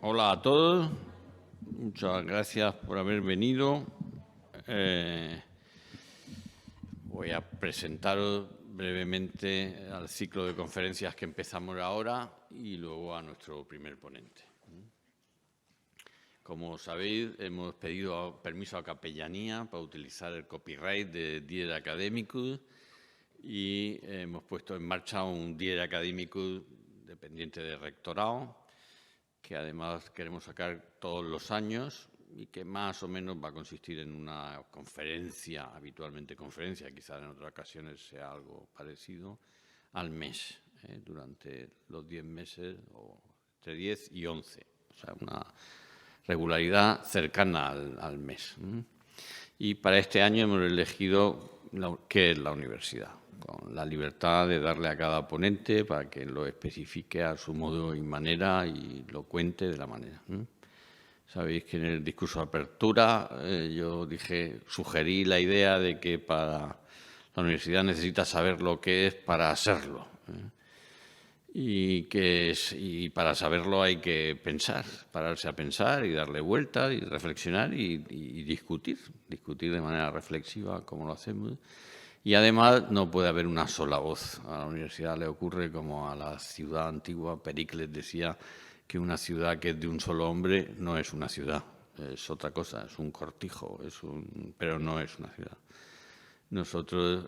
Hola a todos, muchas gracias por haber venido. Voy a presentaros brevemente al ciclo de conferencias que empezamos ahora y luego a nuestro primer ponente. Como sabéis, hemos pedido permiso a Capellanía para utilizar el copyright de Dier Academicus y hemos puesto en marcha un Dier Academicus dependiente del rectorado, que además queremos sacar todos los años y que más o menos va a consistir en una conferencia, habitualmente conferencia, quizás en otras ocasiones sea algo parecido, al mes, durante los 10 meses, o entre 10 y 11, o sea, una regularidad cercana al mes. Y para este año hemos elegido qué es la universidad, con la libertad de darle a cada ponente para que lo especifique a su modo y manera y lo cuente de la manera. Sabéis que en el discurso de apertura yo sugerí la idea de que para la universidad necesita saber lo que es para hacerlo. Y para saberlo hay que pensar, pararse a pensar y darle vueltas y reflexionar y discutir de manera reflexiva como lo hacemos. Y además no puede haber una sola voz. A la universidad le ocurre como a la ciudad antigua. Pericles decía que una ciudad que es de un solo hombre no es una ciudad, es otra cosa, es un cortijo, pero no es una ciudad. Nosotros,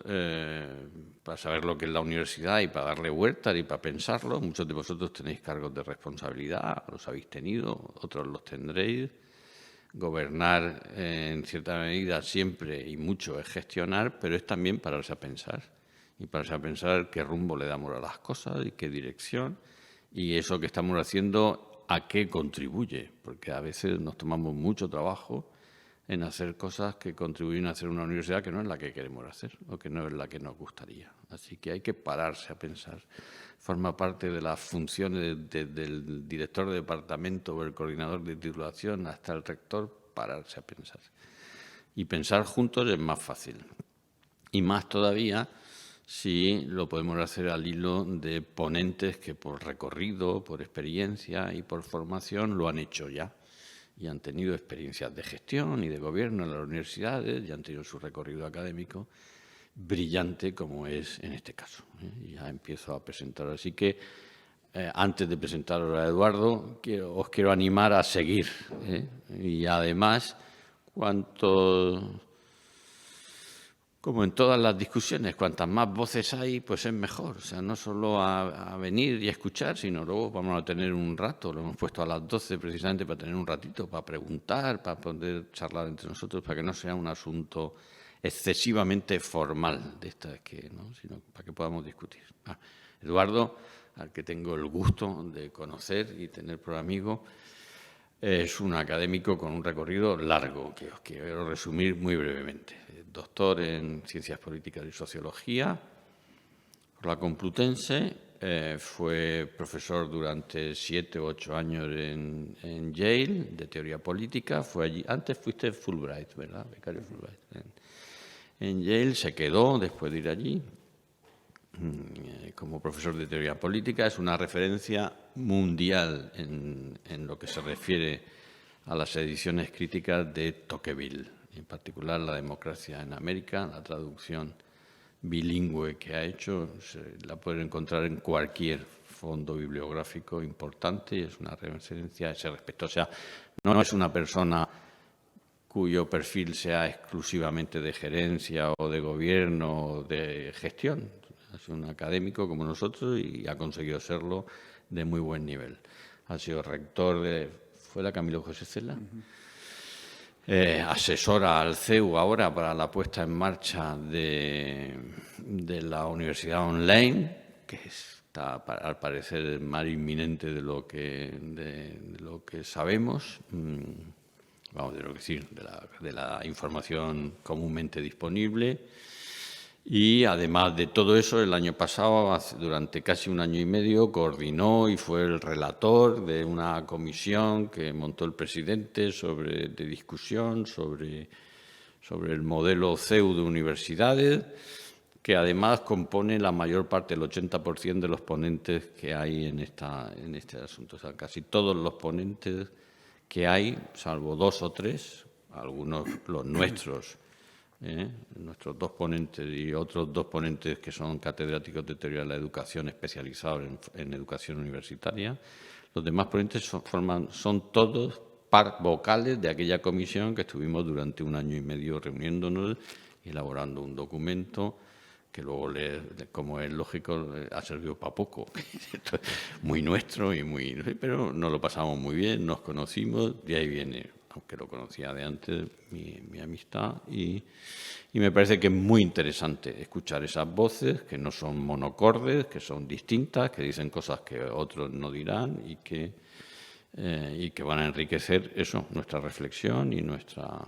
para saber lo que es la universidad y para darle vueltas y para pensarlo, muchos de vosotros tenéis cargos de responsabilidad, los habéis tenido, otros los tendréis. Gobernar, en cierta medida, siempre y mucho es gestionar, pero es también pararse a pensar. Y pararse a pensar qué rumbo le damos a las cosas y qué dirección. Y eso que estamos haciendo, a qué contribuye. Porque a veces nos tomamos mucho trabajo en hacer cosas que contribuyen a hacer una universidad que no es la que queremos hacer o que no es la que nos gustaría. Así que hay que pararse a pensar. Forma parte de las funciones del director de departamento o el coordinador de titulación hasta el rector, pararse a pensar. Y pensar juntos es más fácil. Y más todavía si lo podemos hacer al hilo de ponentes que por recorrido, por experiencia y por formación lo han hecho ya. Y han tenido experiencias de gestión y de gobierno en las universidades y han tenido su recorrido académico brillante, como es en este caso. Y ya empiezo a presentar. Así que, antes de presentaros a Eduardo, os quiero animar a seguir. Y además, como en todas las discusiones, cuantas más voces hay, pues es mejor. O sea, no solo a venir y a escuchar, sino luego vamos a tener un rato. Lo hemos puesto a las 12 precisamente para tener un ratito, para preguntar, para poder charlar entre nosotros, para que no sea un asunto excesivamente formal, sino para que podamos discutir. Eduardo, al que tengo el gusto de conocer y tener por amigo, es un académico con un recorrido largo, que os quiero resumir muy brevemente. Doctor en Ciencias Políticas y Sociología por la Complutense, fue profesor durante 7 u 8 años en Yale, de Teoría Política. Fue allí. Antes fuiste Fulbright, ¿verdad? Becario Fulbright. En Yale se quedó después de ir allí como profesor de Teoría Política. Es una referencia mundial en lo que se refiere a las ediciones críticas de Tocqueville, en particular La democracia en América. La traducción bilingüe que ha hecho la pueden encontrar en cualquier fondo bibliográfico importante y es una referencia a ese respecto. O sea, no es una persona cuyo perfil sea exclusivamente de gerencia o de gobierno o de gestión. Ha sido un académico como nosotros y ha conseguido serlo de muy buen nivel. Ha sido rector ¿fue la Camilo José Cela? Asesora al CEU ahora para la puesta en marcha de la universidad online, que está al parecer más inminente de lo que sabemos. Vamos a decir, de la información comúnmente disponible. Y además de todo eso, el año pasado, durante casi un año y medio, coordinó y fue el relator de una comisión que montó el presidente de discusión sobre el modelo CEU de universidades, que además compone la mayor parte, el 80% de los ponentes que hay en este asunto. O sea, casi todos los ponentes que hay, salvo 2 o 3, algunos los nuestros, nuestros 2 ponentes y otros 2 ponentes que son catedráticos de teoría de la educación especializados en educación universitaria. Los demás ponentes son todos vocales de aquella comisión que estuvimos durante 1 año y medio reuniéndonos y elaborando un documento que luego, como es lógico, ha servido para poco. Esto es muy nuestro pero nos lo pasamos muy bien, nos conocimos, de ahí viene, aunque lo conocía de antes, mi amistad, y me parece que es muy interesante escuchar esas voces que no son monocordes, que son distintas, que dicen cosas que otros no dirán y que van a enriquecer eso, nuestra reflexión y nuestra...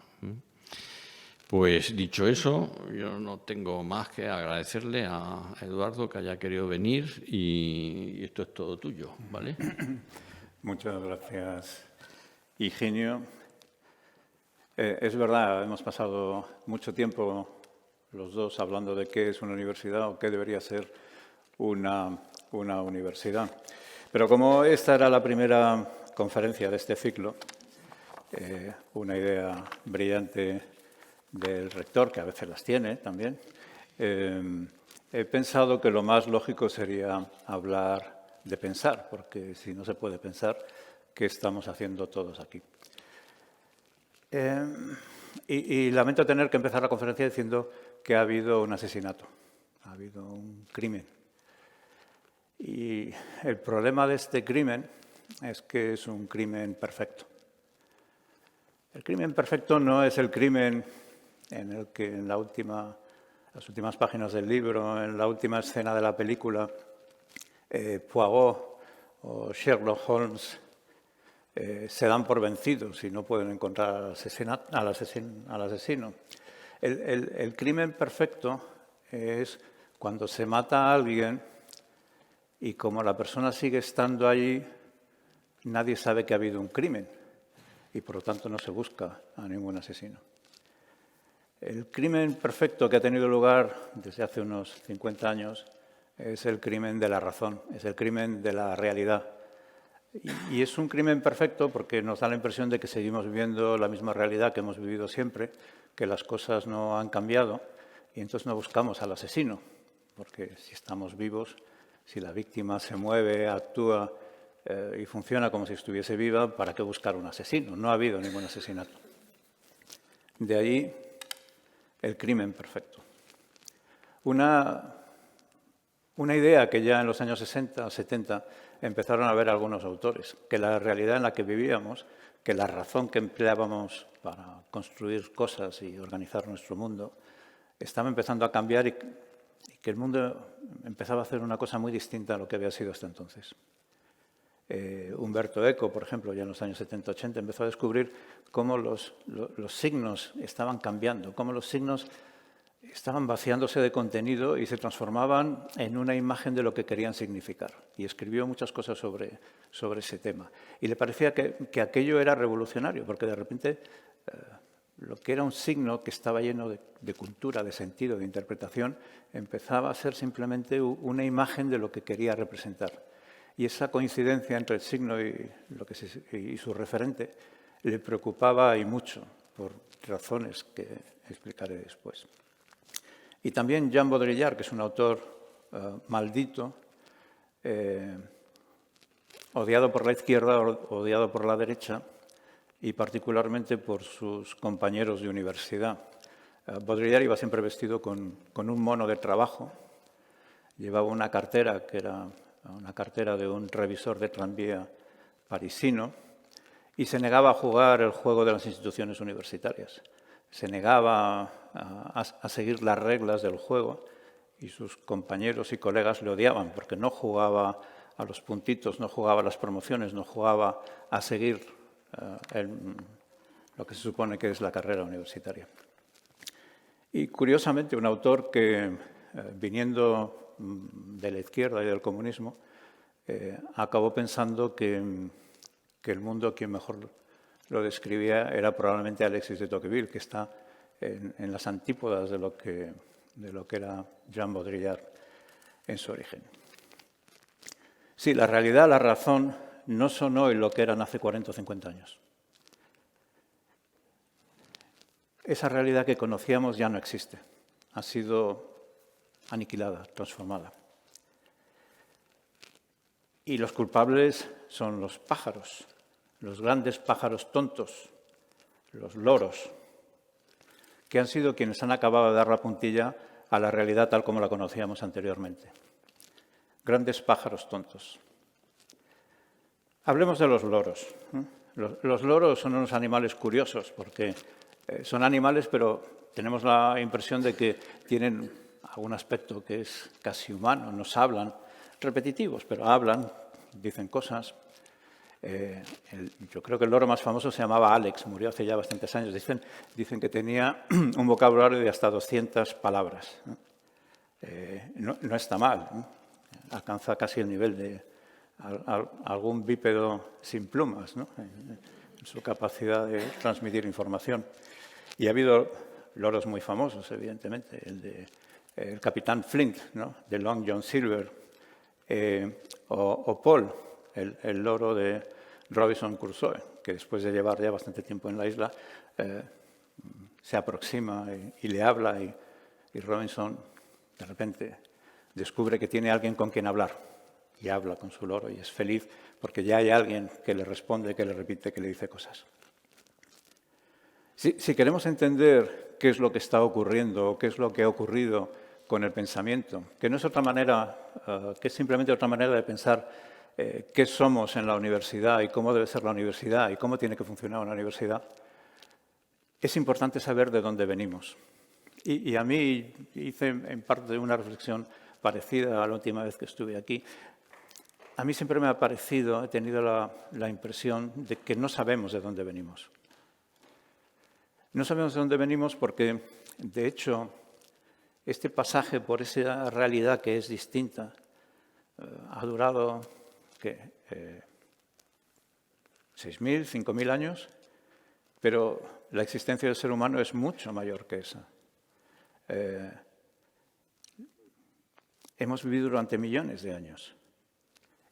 Pues dicho eso, yo no tengo más que agradecerle a Eduardo que haya querido venir y esto es todo tuyo, ¿vale? Muchas gracias, Higinio. Es verdad, hemos pasado mucho tiempo los dos hablando de qué es una universidad o qué debería ser una universidad. Pero como esta era la primera conferencia de este ciclo, una idea brillante del rector, que a veces las tiene también, he pensado que lo más lógico sería hablar de pensar, porque si no se puede pensar, ¿qué estamos haciendo todos aquí? Y lamento tener que empezar la conferencia diciendo que ha habido un asesinato, ha habido un crimen. Y el problema de este crimen es que es un crimen perfecto. El crimen perfecto no es el crimen en el que en las últimas páginas del libro, en la última escena de la película, Poirot o Sherlock Holmes se dan por vencidos y no pueden encontrar al asesino. El crimen perfecto es cuando se mata a alguien y como la persona sigue estando allí, nadie sabe que ha habido un crimen y por lo tanto no se busca a ningún asesino. El crimen perfecto que ha tenido lugar desde hace unos 50 años es el crimen de la razón, es el crimen de la realidad. Y es un crimen perfecto porque nos da la impresión de que seguimos viviendo la misma realidad que hemos vivido siempre, que las cosas no han cambiado y entonces no buscamos al asesino, porque si estamos vivos, si la víctima se mueve, actúa y funciona como si estuviese viva, ¿para qué buscar un asesino? No ha habido ningún asesinato. De ahí el crimen perfecto. Una idea que ya en los años 60 o 70 empezaron a ver algunos autores, que la realidad en la que vivíamos, que la razón que empleábamos para construir cosas y organizar nuestro mundo, estaba empezando a cambiar y que el mundo empezaba a hacer una cosa muy distinta a lo que había sido hasta entonces. Umberto Eco, por ejemplo, ya en los años 70-80, empezó a descubrir cómo los signos estaban cambiando, cómo los signos estaban vaciándose de contenido y se transformaban en una imagen de lo que querían significar. Y escribió muchas cosas sobre ese tema. Y le parecía que aquello era revolucionario, porque de repente lo que era un signo que estaba lleno de cultura, de sentido, de interpretación, empezaba a ser simplemente una imagen de lo que quería representar. Y esa coincidencia entre el signo y su referente le preocupaba y mucho, por razones que explicaré después. Y también Jean Baudrillard, que es un autor maldito, odiado por la izquierda, odiado por la derecha y particularmente por sus compañeros de universidad. Baudrillard iba siempre vestido con un mono de trabajo, llevaba una cartera que era una cartera de un revisor de tranvía parisino y se negaba a jugar el juego de las instituciones universitarias. Se negaba a seguir las reglas del juego y sus compañeros y colegas le odiaban porque no jugaba a los puntitos, no jugaba a las promociones, no jugaba a seguir lo que se supone que es la carrera universitaria. Y curiosamente, un autor que, viniendo de la izquierda y del comunismo, acabó pensando que el mundo quien mejor lo describía era probablemente Alexis de Tocqueville, que está en las antípodas de lo que de lo que era Jean Baudrillard en su origen. Sí, la realidad, la razón, no son hoy lo que eran hace 40 o 50 años. Esa realidad que conocíamos ya no existe. Ha sido aniquilada, transformada. Y los culpables son los pájaros, los grandes pájaros tontos, los loros, que han sido quienes han acabado de dar la puntilla a la realidad tal como la conocíamos anteriormente. Grandes pájaros tontos. Hablemos de los loros. Los loros son unos animales curiosos porque son animales, pero tenemos la impresión de que tienen algún aspecto que es casi humano. Nos hablan, repetitivos, pero hablan, dicen cosas. Yo creo que el loro más famoso se llamaba Alex, murió hace ya bastantes años. Dicen que tenía un vocabulario de hasta 200 palabras. No está mal, ¿no? Alcanza casi el nivel de algún bípedo sin plumas, ¿no? En su capacidad de transmitir información. Y ha habido loros muy famosos, evidentemente, el capitán Flint, ¿no? De Long John Silver, o Paul, el loro de Robinson Crusoe, que después de llevar ya bastante tiempo en la isla, se aproxima y le habla, y Robinson de repente descubre que tiene alguien con quien hablar, y habla con su loro, y es feliz porque ya hay alguien que le responde, que le repite, que le dice cosas. Si queremos entender qué es lo que está ocurriendo, o qué es lo que ha ocurrido con el pensamiento, que no es otra manera, que es simplemente otra manera de pensar qué somos en la universidad y cómo debe ser la universidad y cómo tiene que funcionar una universidad, es importante saber de dónde venimos. Y a mí hice en parte una reflexión parecida a la última vez que estuve aquí. A mí siempre me ha parecido, he tenido la impresión de que no sabemos de dónde venimos. No sabemos de dónde venimos porque, de hecho, este pasaje por esa realidad que es distinta ha durado 6.000, 5.000 años, pero la existencia del ser humano es mucho mayor que esa. Hemos vivido durante millones de años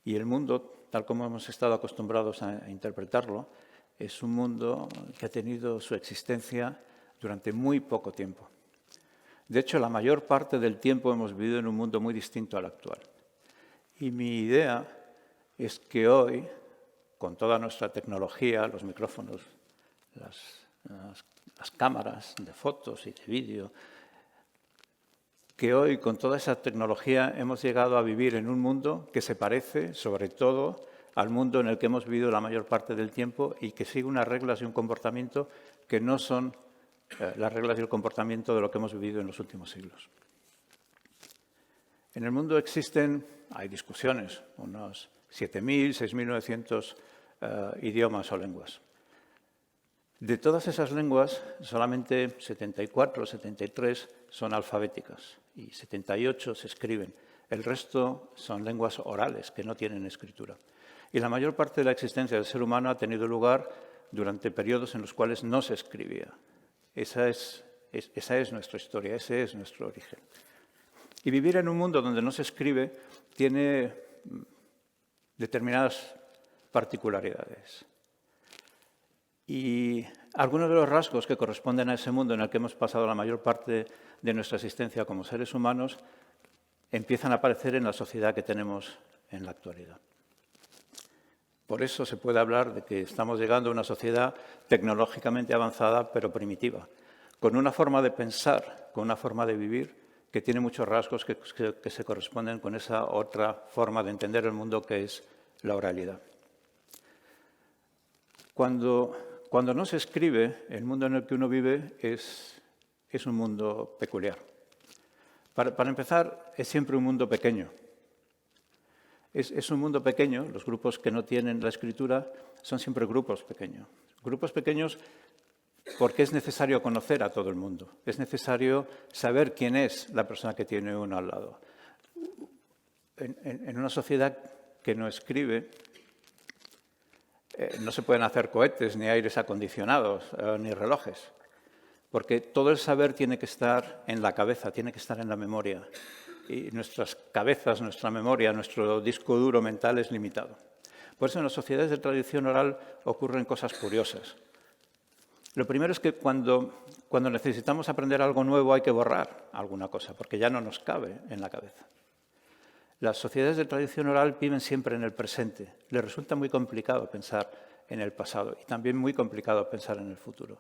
y el mundo, tal como hemos estado acostumbrados a interpretarlo, es un mundo que ha tenido su existencia durante muy poco tiempo. De hecho, la mayor parte del tiempo hemos vivido en un mundo muy distinto al actual. Y mi idea es que hoy, con toda nuestra tecnología, los micrófonos, las cámaras de fotos y de vídeo, que hoy, con toda esa tecnología, hemos llegado a vivir en un mundo que se parece, sobre todo, al mundo en el que hemos vivido la mayor parte del tiempo y que sigue unas reglas y un comportamiento que no son las reglas y el comportamiento de lo que hemos vivido en los últimos siglos. En el mundo hay discusiones, unos 7.000, 6.900 idiomas o lenguas. De todas esas lenguas, solamente 74 o 73 son alfabéticas y 78 se escriben. El resto son lenguas orales que no tienen escritura. Y la mayor parte de la existencia del ser humano ha tenido lugar durante periodos en los cuales no se escribía. Esa es nuestra historia, ese es nuestro origen. Y vivir en un mundo donde no se escribe tiene determinadas particularidades. Y algunos de los rasgos que corresponden a ese mundo en el que hemos pasado la mayor parte de nuestra existencia como seres humanos empiezan a aparecer en la sociedad que tenemos en la actualidad. Por eso se puede hablar de que estamos llegando a una sociedad tecnológicamente avanzada, pero primitiva, con una forma de pensar, con una forma de vivir que tiene muchos rasgos que se corresponden con esa otra forma de entender el mundo que es la oralidad. Cuando no se escribe, el mundo en el que uno vive es un mundo peculiar. Para empezar, es siempre un mundo pequeño. Es un mundo pequeño, los grupos que no tienen la escritura son siempre grupos pequeños. Grupos pequeños porque es necesario conocer a todo el mundo, es necesario saber quién es la persona que tiene uno al lado. En una sociedad que no escribe, no se pueden hacer cohetes, ni aires acondicionados, ni relojes. porque todo el saber tiene que estar en la cabeza, tiene que estar en la memoria. Y nuestras cabezas, nuestra memoria, nuestro disco duro mental es limitado. Por eso en las sociedades de tradición oral ocurren cosas curiosas. Lo primero es que cuando necesitamos aprender algo nuevo hay que borrar alguna cosa, porque ya no nos cabe en la cabeza. Las sociedades de tradición oral viven siempre en el presente. Les resulta muy complicado pensar en el pasado y también muy complicado pensar en el futuro.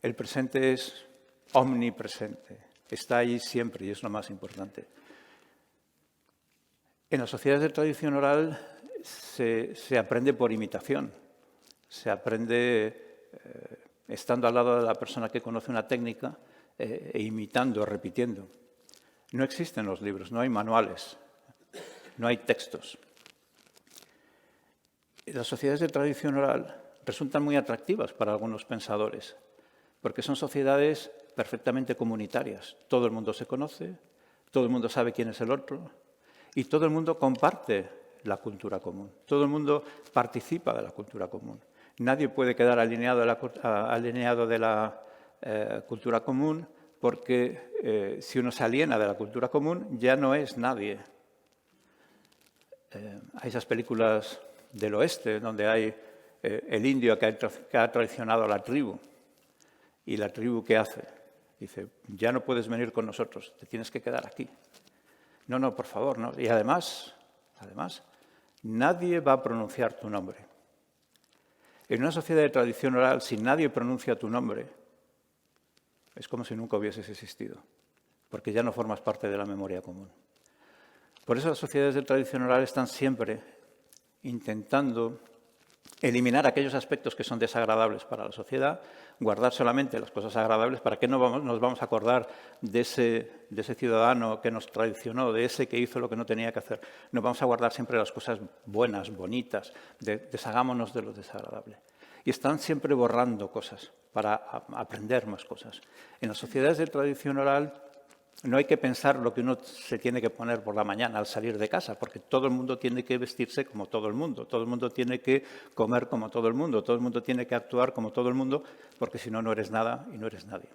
El presente es omnipresente, está ahí siempre y es lo más importante. En las sociedades de tradición oral se aprende por imitación, se aprende estando al lado de la persona que conoce una técnica e imitando, repitiendo. No existen los libros, no hay manuales, no hay textos. Las sociedades de tradición oral resultan muy atractivas para algunos pensadores, porque son sociedades perfectamente comunitarias. Todo el mundo se conoce, todo el mundo sabe quién es el otro y todo el mundo comparte la cultura común. Todo el mundo participa de la cultura común. Nadie puede quedar alineado de la cultura común porque si uno se aliena de la cultura común ya no es nadie. Hay esas películas del oeste donde hay el indio que ha traicionado a la tribu. ¿Y la tribu qué hace? Dice, ya no puedes venir con nosotros, te tienes que quedar aquí. No, no, por favor, no. Y además, nadie va a pronunciar tu nombre. En una sociedad de tradición oral, si nadie pronuncia tu nombre, es como si nunca hubieses existido, porque ya no formas parte de la memoria común. Por eso las sociedades de tradición oral están siempre intentando eliminar aquellos aspectos que son desagradables para la sociedad, guardar solamente las cosas agradables para que no nos vamos a acordar de ese ciudadano que nos traicionó, de ese que hizo lo que no tenía que hacer. Nos vamos a guardar siempre las cosas buenas, bonitas, deshagámonos de lo desagradable. Y están siempre borrando cosas para aprender más cosas. En las sociedades de tradición oral no hay que pensar lo que uno se tiene que poner por la mañana al salir de casa, porque todo el mundo tiene que vestirse como todo el mundo tiene que comer como todo el mundo tiene que actuar como todo el mundo, porque si no, no eres nada y no eres nadie.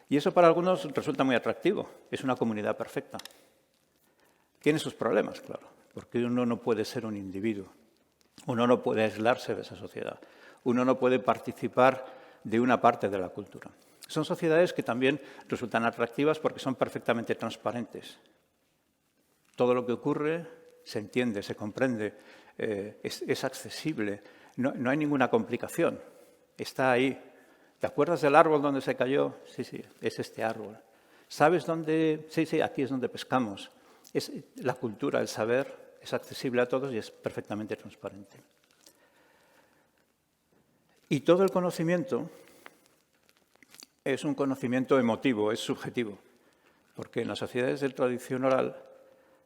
Y eso para algunos resulta muy atractivo, es una comunidad perfecta. Tiene sus problemas, claro, porque uno no puede ser un individuo, uno no puede aislarse de esa sociedad, uno no puede participar de una parte de la cultura. Son sociedades que también resultan atractivas porque son perfectamente transparentes. Todo lo que ocurre se entiende, se comprende, es accesible, no hay ninguna complicación, está ahí. ¿Te acuerdas del árbol donde se cayó? Sí, sí, es este árbol. ¿Sabes dónde? Sí, sí, aquí es donde pescamos. La cultura, el saber, es accesible a todos y es perfectamente transparente. Y todo el conocimiento es un conocimiento emotivo, es subjetivo, porque en las sociedades de tradición oral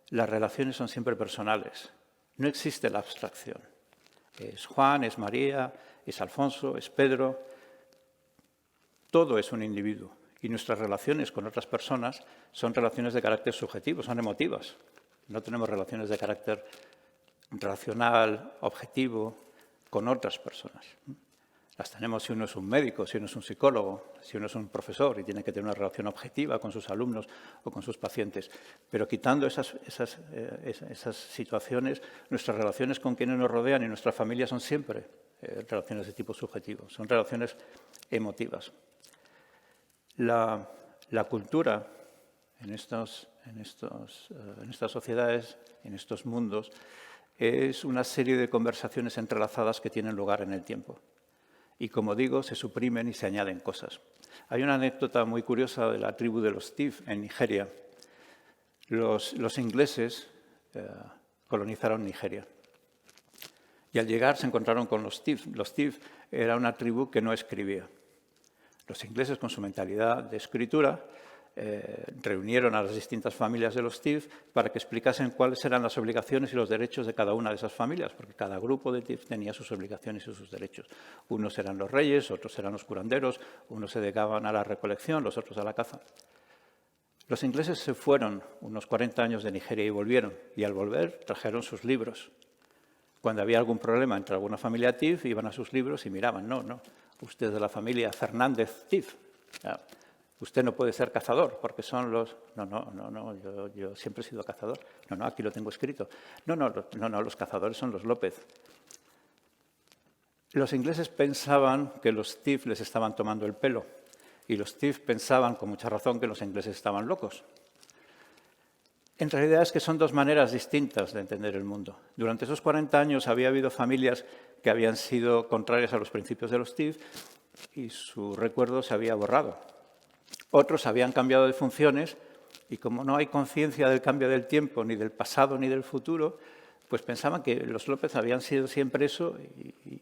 las relaciones son siempre personales. No existe la abstracción. Es Juan, es María, es Alfonso, es Pedro. Todo es un individuo. Y nuestras relaciones con otras personas son relaciones de carácter subjetivo, son emotivas. No tenemos relaciones de carácter racional, objetivo, con otras personas. Las tenemos si uno es un médico, si uno es un psicólogo, si uno es un profesor y tiene que tener una relación objetiva con sus alumnos o con sus pacientes. Pero quitando esas situaciones, nuestras relaciones con quienes nos rodean y nuestra familia son siempre relaciones de tipo subjetivo, son relaciones emotivas. La cultura en estas sociedades, en estos mundos, es una serie de conversaciones entrelazadas que tienen lugar en el tiempo. Y, como digo, se suprimen y se añaden cosas. Hay una anécdota muy curiosa de la tribu de los Tiv en Nigeria. Los ingleses colonizaron Nigeria. Y al llegar se encontraron con los Tiv. Los Tiv era una tribu que no escribía. Los ingleses, con su mentalidad de escritura, reunieron a las distintas familias de los Tiv para que explicasen cuáles eran las obligaciones y los derechos de cada una de esas familias, porque cada grupo de Tiv tenía sus obligaciones y sus derechos. Unos eran los reyes, otros eran los curanderos, unos se dedicaban a la recolección, los otros a la caza. Los ingleses se fueron unos 40 años de Nigeria y volvieron, y al volver trajeron sus libros. Cuando había algún problema entre alguna familia Tiv, iban a sus libros y miraban, no, usted es de la familia Fernández Tiv, Usted no puede ser cazador porque son los... No, yo siempre he sido cazador. No, aquí lo tengo escrito. No, los cazadores son los López. Los ingleses pensaban que los Thief les estaban tomando el pelo y los Thief pensaban, con mucha razón, que los ingleses estaban locos. En realidad es que son dos maneras distintas de entender el mundo. Durante esos 40 años había habido familias que habían sido contrarias a los principios de los Thief y su recuerdo se había borrado. Otros habían cambiado de funciones y como no hay conciencia del cambio del tiempo, ni del pasado ni del futuro, pues pensaban que los López habían sido siempre eso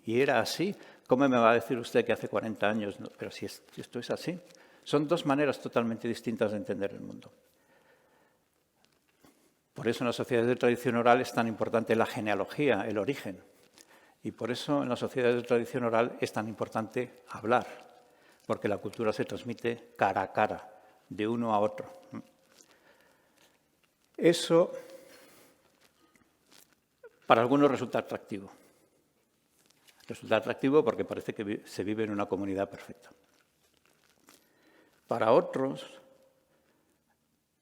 y era así. ¿Cómo me va a decir usted que hace 40 años? No, pero si esto es así. Son dos maneras totalmente distintas de entender el mundo. Por eso en las sociedades de tradición oral es tan importante la genealogía, el origen. Y por eso en las sociedades de tradición oral es tan importante hablar, porque la cultura se transmite cara a cara, de uno a otro. Eso para algunos resulta atractivo. Resulta atractivo porque parece que se vive en una comunidad perfecta. Para otros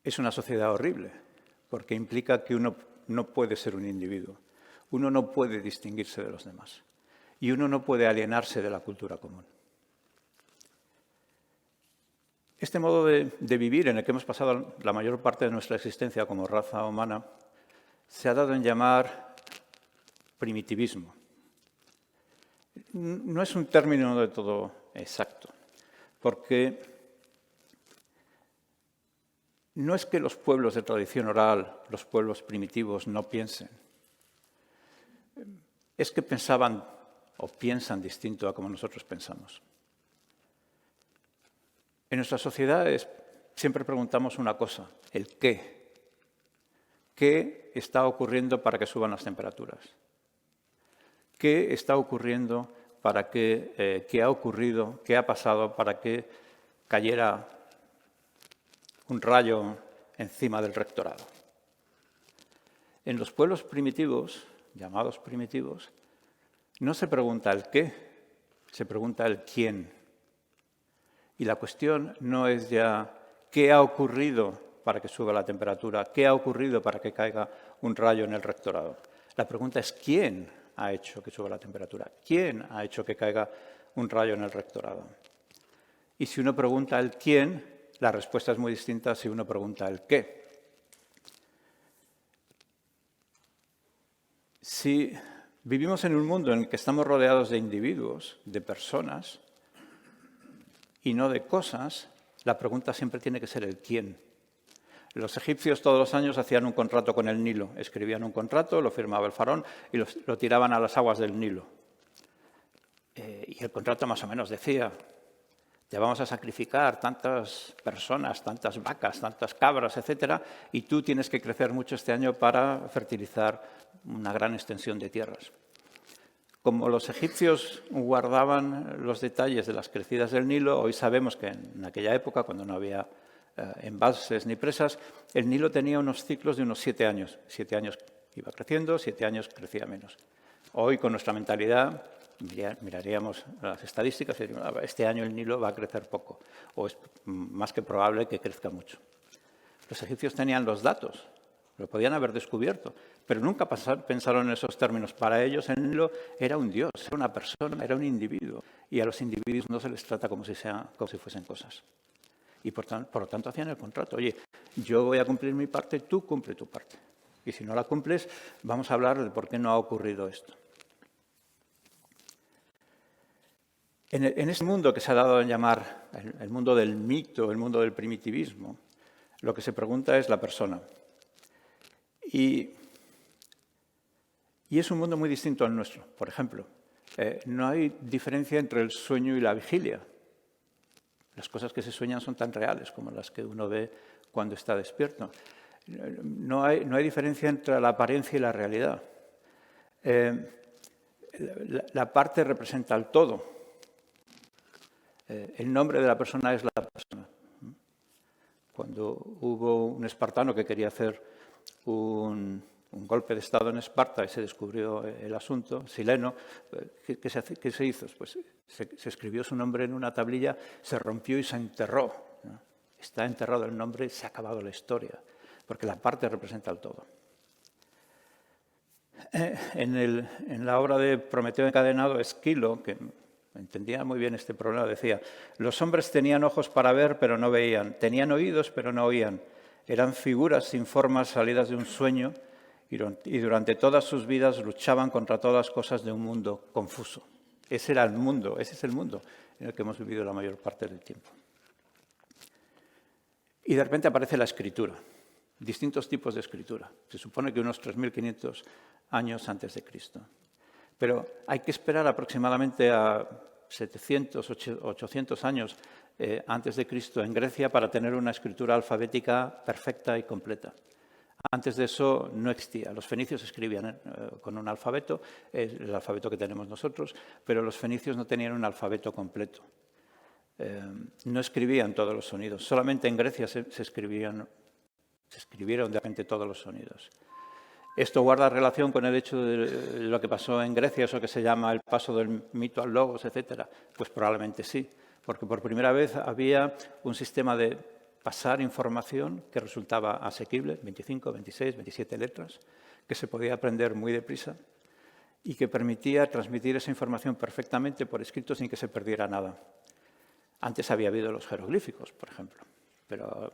es una sociedad horrible, porque implica que uno no puede ser un individuo, uno no puede distinguirse de los demás y uno no puede alienarse de la cultura común. Este modo de vivir en el que hemos pasado la mayor parte de nuestra existencia como raza humana se ha dado en llamar primitivismo. No es un término de todo exacto, porque no es que los pueblos de tradición oral, los pueblos primitivos, no piensen. Es que pensaban o piensan distinto a como nosotros pensamos. En nuestras sociedades siempre preguntamos una cosa, el qué. ¿Qué está ocurriendo para que suban las temperaturas? ¿Qué está ocurriendo para que, qué ha ocurrido, qué ha pasado para que cayera un rayo encima del rectorado? En los pueblos primitivos, llamados primitivos, no se pregunta el qué, se pregunta el quién. Y la cuestión no es ya qué ha ocurrido para que suba la temperatura, qué ha ocurrido para que caiga un rayo en el rectorado. La pregunta es quién ha hecho que suba la temperatura, quién ha hecho que caiga un rayo en el rectorado. Y si uno pregunta el quién, la respuesta es muy distinta si uno pregunta el qué. Si vivimos en un mundo en el que estamos rodeados de individuos, de personas, y no de cosas, la pregunta siempre tiene que ser el quién. Los egipcios todos los años hacían un contrato con el Nilo. Escribían un contrato, lo firmaba el faraón y lo tiraban a las aguas del Nilo. Y el contrato más o menos decía, te vamos a sacrificar tantas personas, tantas vacas, tantas cabras, etcétera, y tú tienes que crecer mucho este año para fertilizar una gran extensión de tierras. Como los egipcios guardaban los detalles de las crecidas del Nilo, hoy sabemos que en aquella época, cuando no había embalses ni presas, el Nilo tenía unos ciclos de unos 7 años. 7 años iba creciendo, 7 años crecía menos. Hoy, con nuestra mentalidad, miraríamos las estadísticas y diríamos, este año el Nilo va a crecer poco, o es más que probable que crezca mucho. Los egipcios tenían los datos, lo podían haber descubierto, pero nunca pensaron en esos términos. Para ellos el Nilo era un dios, era una persona, era un individuo, y a los individuos no se les trata como si fuesen cosas. Y por lo tanto hacían el contrato. Oye, yo voy a cumplir mi parte, tú cumple tu parte. Y si no la cumples, vamos a hablar de por qué no ha ocurrido esto. En ese mundo que se ha dado a llamar el mundo del mito, el mundo del primitivismo, lo que se pregunta es la persona. Y es un mundo muy distinto al nuestro. Por ejemplo, no hay diferencia entre el sueño y la vigilia. Las cosas que se sueñan son tan reales como las que uno ve cuando está despierto. No hay diferencia entre la apariencia y la realidad. La parte representa el todo. El nombre de la persona es la persona. Cuando hubo un espartano que quería hacer un un golpe de Estado en Esparta y se descubrió el asunto, Sileno, ¿qué se hizo? Pues se escribió su nombre en una tablilla, se rompió y se enterró, ¿no? Está enterrado el nombre y se ha acabado la historia, porque la parte representa el todo. En la obra de Prometeo encadenado, Esquilo, que entendía muy bien este problema, decía: los hombres tenían ojos para ver, pero no veían; tenían oídos, pero no oían. Eran figuras sin formas salidas de un sueño y durante todas sus vidas luchaban contra todas las cosas de un mundo confuso. Ese era el mundo, ese es el mundo en el que hemos vivido la mayor parte del tiempo. Y de repente aparece la escritura, distintos tipos de escritura. Se supone que unos 3.500 años antes de Cristo. Pero hay que esperar aproximadamente a 700, 800 años antes de Cristo en Grecia para tener una escritura alfabética perfecta y completa. Antes de eso no existía. Los fenicios escribían con un alfabeto, el alfabeto que tenemos nosotros, pero los fenicios no tenían un alfabeto completo. No escribían todos los sonidos. Solamente en Grecia se escribieron de repente todos los sonidos. Esto guarda relación con el hecho de lo que pasó en Grecia, eso que se llama el paso del mito al logos, etc. Pues probablemente sí, porque por primera vez había un sistema de pasar información que resultaba asequible, 25, 26, 27 letras, que se podía aprender muy deprisa y que permitía transmitir esa información perfectamente por escrito sin que se perdiera nada. Antes había habido los jeroglíficos, por ejemplo, pero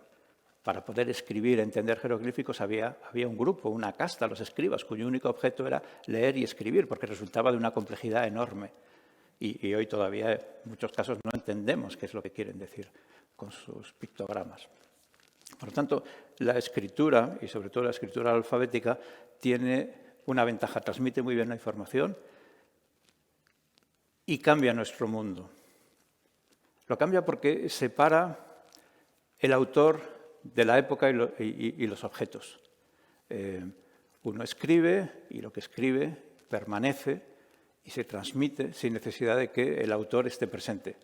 para poder escribir, entender jeroglíficos, había un grupo, una casta, los escribas, cuyo único objeto era leer y escribir, porque resultaba de una complejidad enorme. Y hoy todavía, en muchos casos, no entendemos qué es lo que quieren decir con sus pictogramas. Por lo tanto, la escritura, y sobre todo la escritura alfabética, tiene una ventaja: transmite muy bien la información y cambia nuestro mundo. Lo cambia porque separa el autor de la época y los objetos. Uno escribe y lo que escribe permanece y se transmite sin necesidad de que el autor esté presente.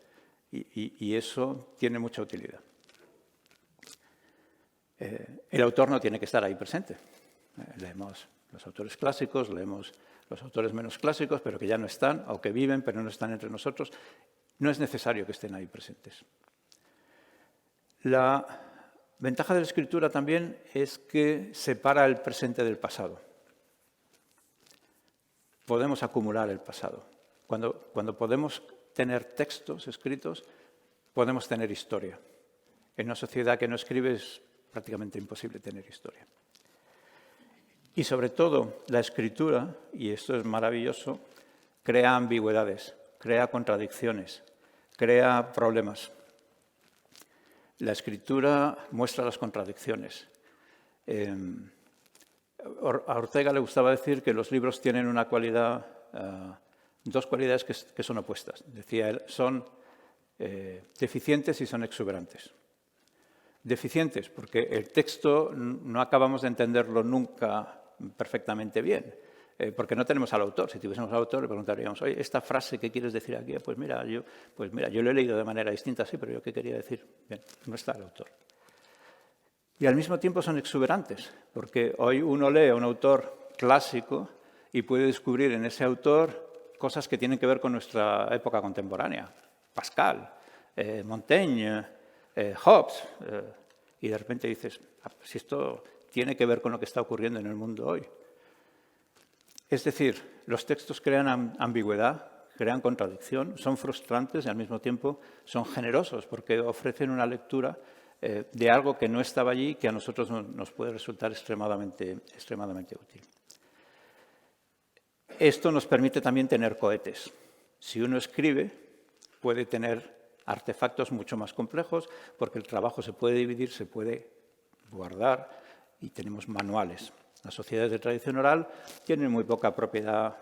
Y eso tiene mucha utilidad. El autor no tiene que estar ahí presente. Leemos los autores clásicos, leemos los autores menos clásicos, pero que ya no están, o que viven, pero no están entre nosotros. No es necesario que estén ahí presentes. La ventaja de la escritura también es que separa el presente del pasado. Podemos acumular el pasado. Cuando podemos tener textos escritos, podemos tener historia. En una sociedad que no escribe es prácticamente imposible tener historia. Y sobre todo, la escritura, y esto es maravilloso, crea ambigüedades, crea contradicciones, crea problemas. La escritura muestra las contradicciones. A Ortega le gustaba decir que los libros tienen una cualidad, dos cualidades que son opuestas. Decía él, son deficientes y son exuberantes. Deficientes porque el texto no acabamos de entenderlo nunca perfectamente bien, porque no tenemos al autor. Si tuviésemos al autor le preguntaríamos: oye, esta frase, ¿qué quieres decir aquí? Pues mira, yo lo he leído de manera distinta, sí, pero ¿yo qué quería decir? Bien, no está el autor. Y al mismo tiempo son exuberantes, porque hoy uno lee a un autor clásico y puede descubrir en ese autor cosas que tienen que ver con nuestra época contemporánea. Pascal, Montaigne, Hobbes, y de repente dices: si esto tiene que ver con lo que está ocurriendo en el mundo hoy. Es decir, los textos crean ambigüedad, crean contradicción, son frustrantes y al mismo tiempo son generosos porque ofrecen una lectura de algo que no estaba allí y que a nosotros nos puede resultar extremadamente útil. Esto nos permite también tener cohetes. Si uno escribe, puede tener artefactos mucho más complejos porque el trabajo se puede dividir, se puede guardar y tenemos manuales. Las sociedades de tradición oral tienen muy poca propiedad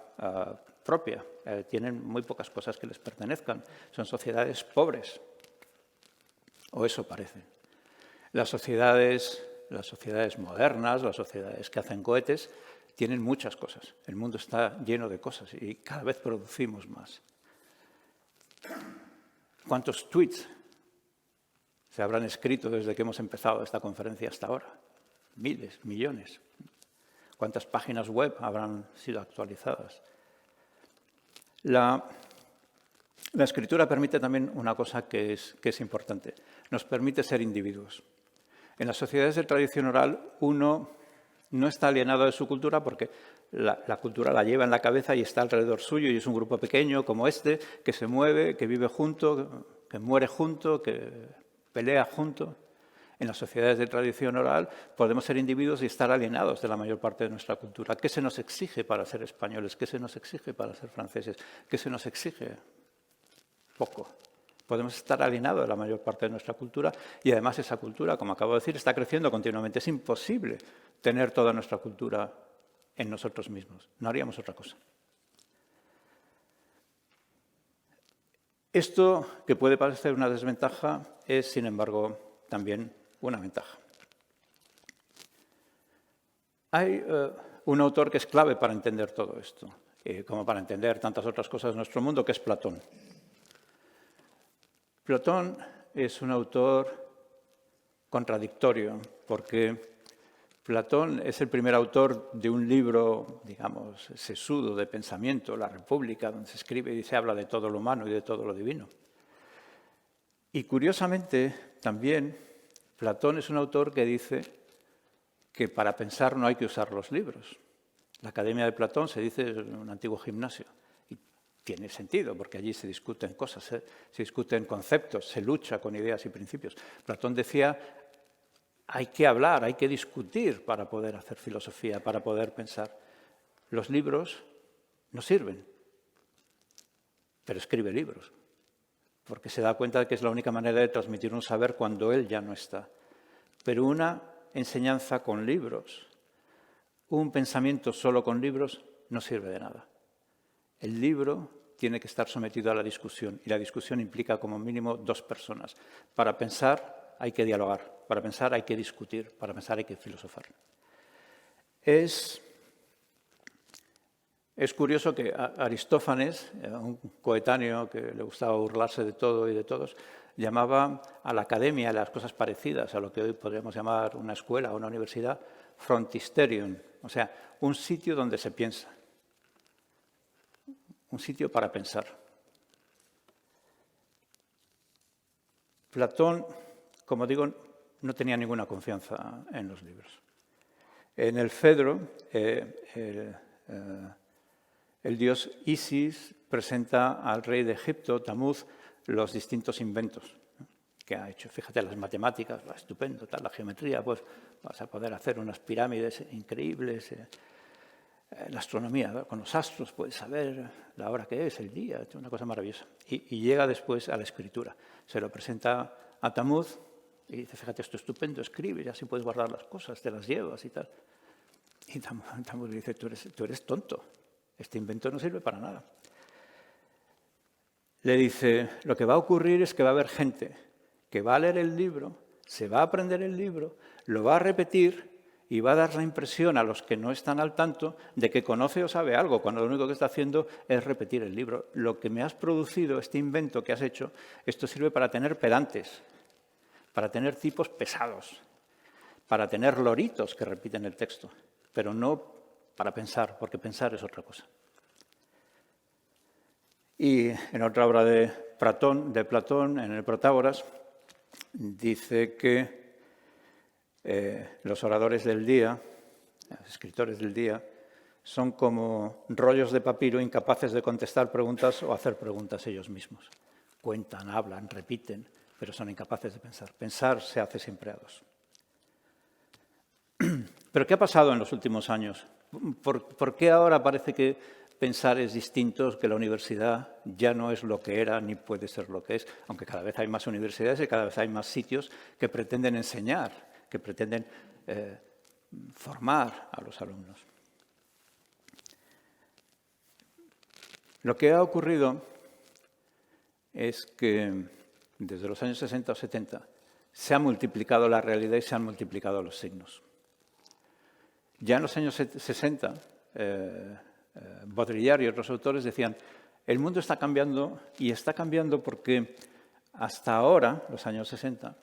propia, tienen muy pocas cosas que les pertenezcan. Son sociedades pobres, o eso parece. Las sociedades modernas, las sociedades que hacen cohetes, tienen muchas cosas. El mundo está lleno de cosas y cada vez producimos más. ¿Cuántos tweets se habrán escrito desde que hemos empezado esta conferencia hasta ahora? Miles, millones. ¿Cuántas páginas web habrán sido actualizadas? La escritura permite también una cosa que es importante. Nos permite ser individuos. En las sociedades de tradición oral, uno no está alienado de su cultura porque la cultura la lleva en la cabeza y está alrededor suyo y es un grupo pequeño como este que se mueve, que vive junto, que muere junto, que pelea junto. En las sociedades de tradición oral podemos ser individuos y estar alienados de la mayor parte de nuestra cultura. ¿Qué se nos exige para ser españoles? ¿Qué se nos exige para ser franceses? ¿Qué se nos exige? Poco. Podemos estar alienados de la mayor parte de nuestra cultura y además esa cultura, como acabo de decir, está creciendo continuamente. Es imposible tener toda nuestra cultura en nosotros mismos. No haríamos otra cosa. Esto, que puede parecer una desventaja, es, sin embargo, también una ventaja. Hay un autor que es clave para entender todo esto, como para entender tantas otras cosas de nuestro mundo, que es Platón. Platón es un autor contradictorio, porque Platón es el primer autor de un libro, digamos, sesudo de pensamiento, La República, donde se escribe y se habla de todo lo humano y de todo lo divino. Y curiosamente, también, Platón es un autor que dice que para pensar no hay que usar los libros. La Academia de Platón se dice es un antiguo gimnasio. Y tiene sentido, porque allí se discuten cosas, se discuten conceptos, se lucha con ideas y principios. Platón decía, hay que hablar, hay que discutir para poder hacer filosofía, para poder pensar. Los libros no sirven, pero escribe libros, porque se da cuenta de que es la única manera de transmitir un saber cuando él ya no está. Pero una enseñanza con libros, un pensamiento solo con libros, no sirve de nada. El libro tiene que estar sometido a la discusión, y la discusión implica como mínimo 2 personas. Para pensar hay que dialogar, para pensar hay que discutir, para pensar hay que filosofar. Es curioso que Aristófanes, un coetáneo que le gustaba burlarse de todo y de todos, llamaba a la academia, a las cosas parecidas a lo que hoy podríamos llamar una escuela o una universidad, frontisterium, o sea, un sitio donde se piensa, un sitio para pensar. Platón, como digo, no tenía ninguna confianza en los libros. En el Fedro, el dios Isis presenta al rey de Egipto, Tamuz, los distintos inventos que ha hecho. Fíjate, las matemáticas, va estupendo, la geometría, pues vas a poder hacer unas pirámides increíbles. La astronomía, con los astros puedes saber la hora que es, el día, es una cosa maravillosa. Y llega después a la escritura. Se lo presenta a Tamuz y dice, fíjate, esto es estupendo, escribe, y así puedes guardar las cosas, te las llevas y tal. Y Tamuz le dice, tú eres tonto, este invento no sirve para nada. Le dice, lo que va a ocurrir es que va a haber gente que va a leer el libro, se va a aprender el libro, lo va a repetir y va a dar la impresión a los que no están al tanto de que conoce o sabe algo, cuando lo único que está haciendo es repetir el libro. Lo que me has producido, este invento que has hecho, esto sirve para tener pedantes, para tener tipos pesados, para tener loritos que repiten el texto, pero no para pensar, porque pensar es otra cosa. Y en otra obra de Platón, en el Protágoras, dice que los oradores del día, los escritores del día, son como rollos de papiro incapaces de contestar preguntas o hacer preguntas ellos mismos. Cuentan, hablan, repiten, pero son incapaces de pensar. Pensar se hace siempre a 2. ¿Pero qué ha pasado en los últimos años? ¿Por qué ahora parece que pensar es distinto, que la universidad ya no es lo que era ni puede ser lo que es? Aunque cada vez hay más universidades y cada vez hay más sitios que pretenden enseñar, que pretenden formar a los alumnos. Lo que ha ocurrido es que desde los años 60 o 70 se ha multiplicado la realidad y se han multiplicado los signos. Ya en los años 60, Baudrillard y otros autores decían, el mundo está cambiando y está cambiando porque hasta ahora, los años 60,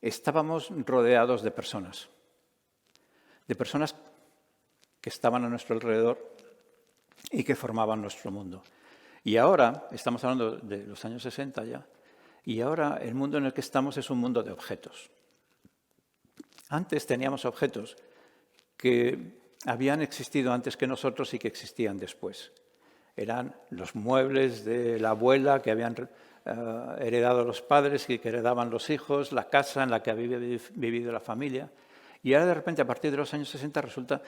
estábamos rodeados de personas que estaban a nuestro alrededor y que formaban nuestro mundo. Y ahora, estamos hablando de los años 60 ya, y ahora el mundo en el que estamos es un mundo de objetos. Antes teníamos objetos que habían existido antes que nosotros y que existían después. Eran los muebles de la abuela que habían heredado los padres y que heredaban los hijos, la casa en la que había vivido la familia. Y ahora de repente, a partir de los años 60, resulta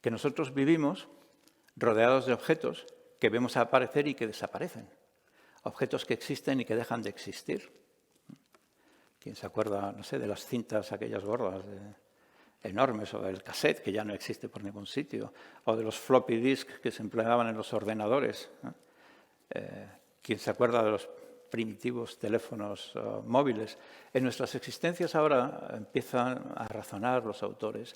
que nosotros vivimos rodeados de objetos que vemos aparecer y que desaparecen. Objetos que existen y que dejan de existir. ¿Quién se acuerda, no sé, de las cintas aquellas gordas enormes, o del cassette, que ya no existe por ningún sitio, o de los floppy disks que se empleaban en los ordenadores? ¿Quién se acuerda de los primitivos teléfonos móviles? En nuestras existencias ahora empiezan a razonar los autores.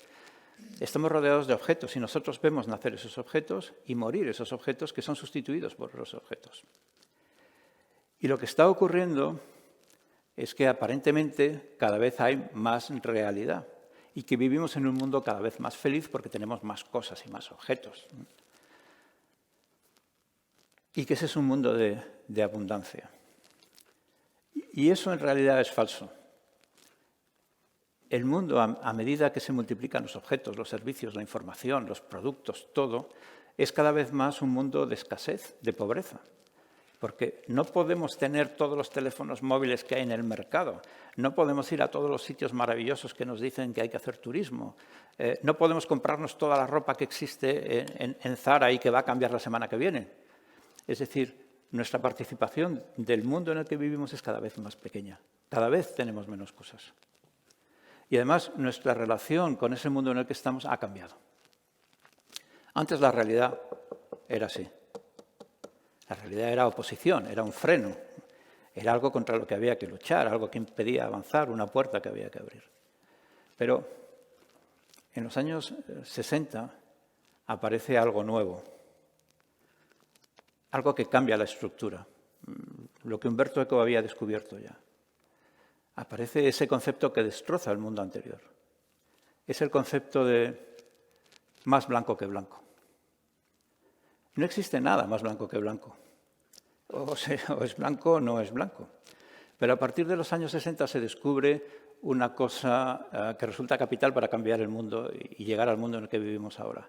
Estamos rodeados de objetos y nosotros vemos nacer esos objetos y morir esos objetos que son sustituidos por los objetos. Y lo que está ocurriendo es que aparentemente cada vez hay más realidad y que vivimos en un mundo cada vez más feliz porque tenemos más cosas y más objetos. Y que ese es un mundo de abundancia. Y eso en realidad es falso. El mundo, a medida que se multiplican los objetos, los servicios, la información, los productos, todo, es cada vez más un mundo de escasez, de pobreza. Porque no podemos tener todos los teléfonos móviles que hay en el mercado, no podemos ir a todos los sitios maravillosos que nos dicen que hay que hacer turismo, no podemos comprarnos toda la ropa que existe en Zara y que va a cambiar la semana que viene. Es decir, nuestra participación del mundo en el que vivimos es cada vez más pequeña, cada vez tenemos menos cosas. Y además nuestra relación con ese mundo en el que estamos ha cambiado. Antes la realidad era así. La realidad era oposición, era un freno, era algo contra lo que había que luchar, algo que impedía avanzar, una puerta que había que abrir. Pero en los años 60 aparece algo nuevo, algo que cambia la estructura, lo que Umberto Eco había descubierto ya. Aparece ese concepto que destroza el mundo anterior. Es el concepto de más blanco que blanco. No existe nada más blanco que blanco. O es blanco o no es blanco. Pero a partir de los años 60 se descubre una cosa que resulta capital para cambiar el mundo y llegar al mundo en el que vivimos ahora.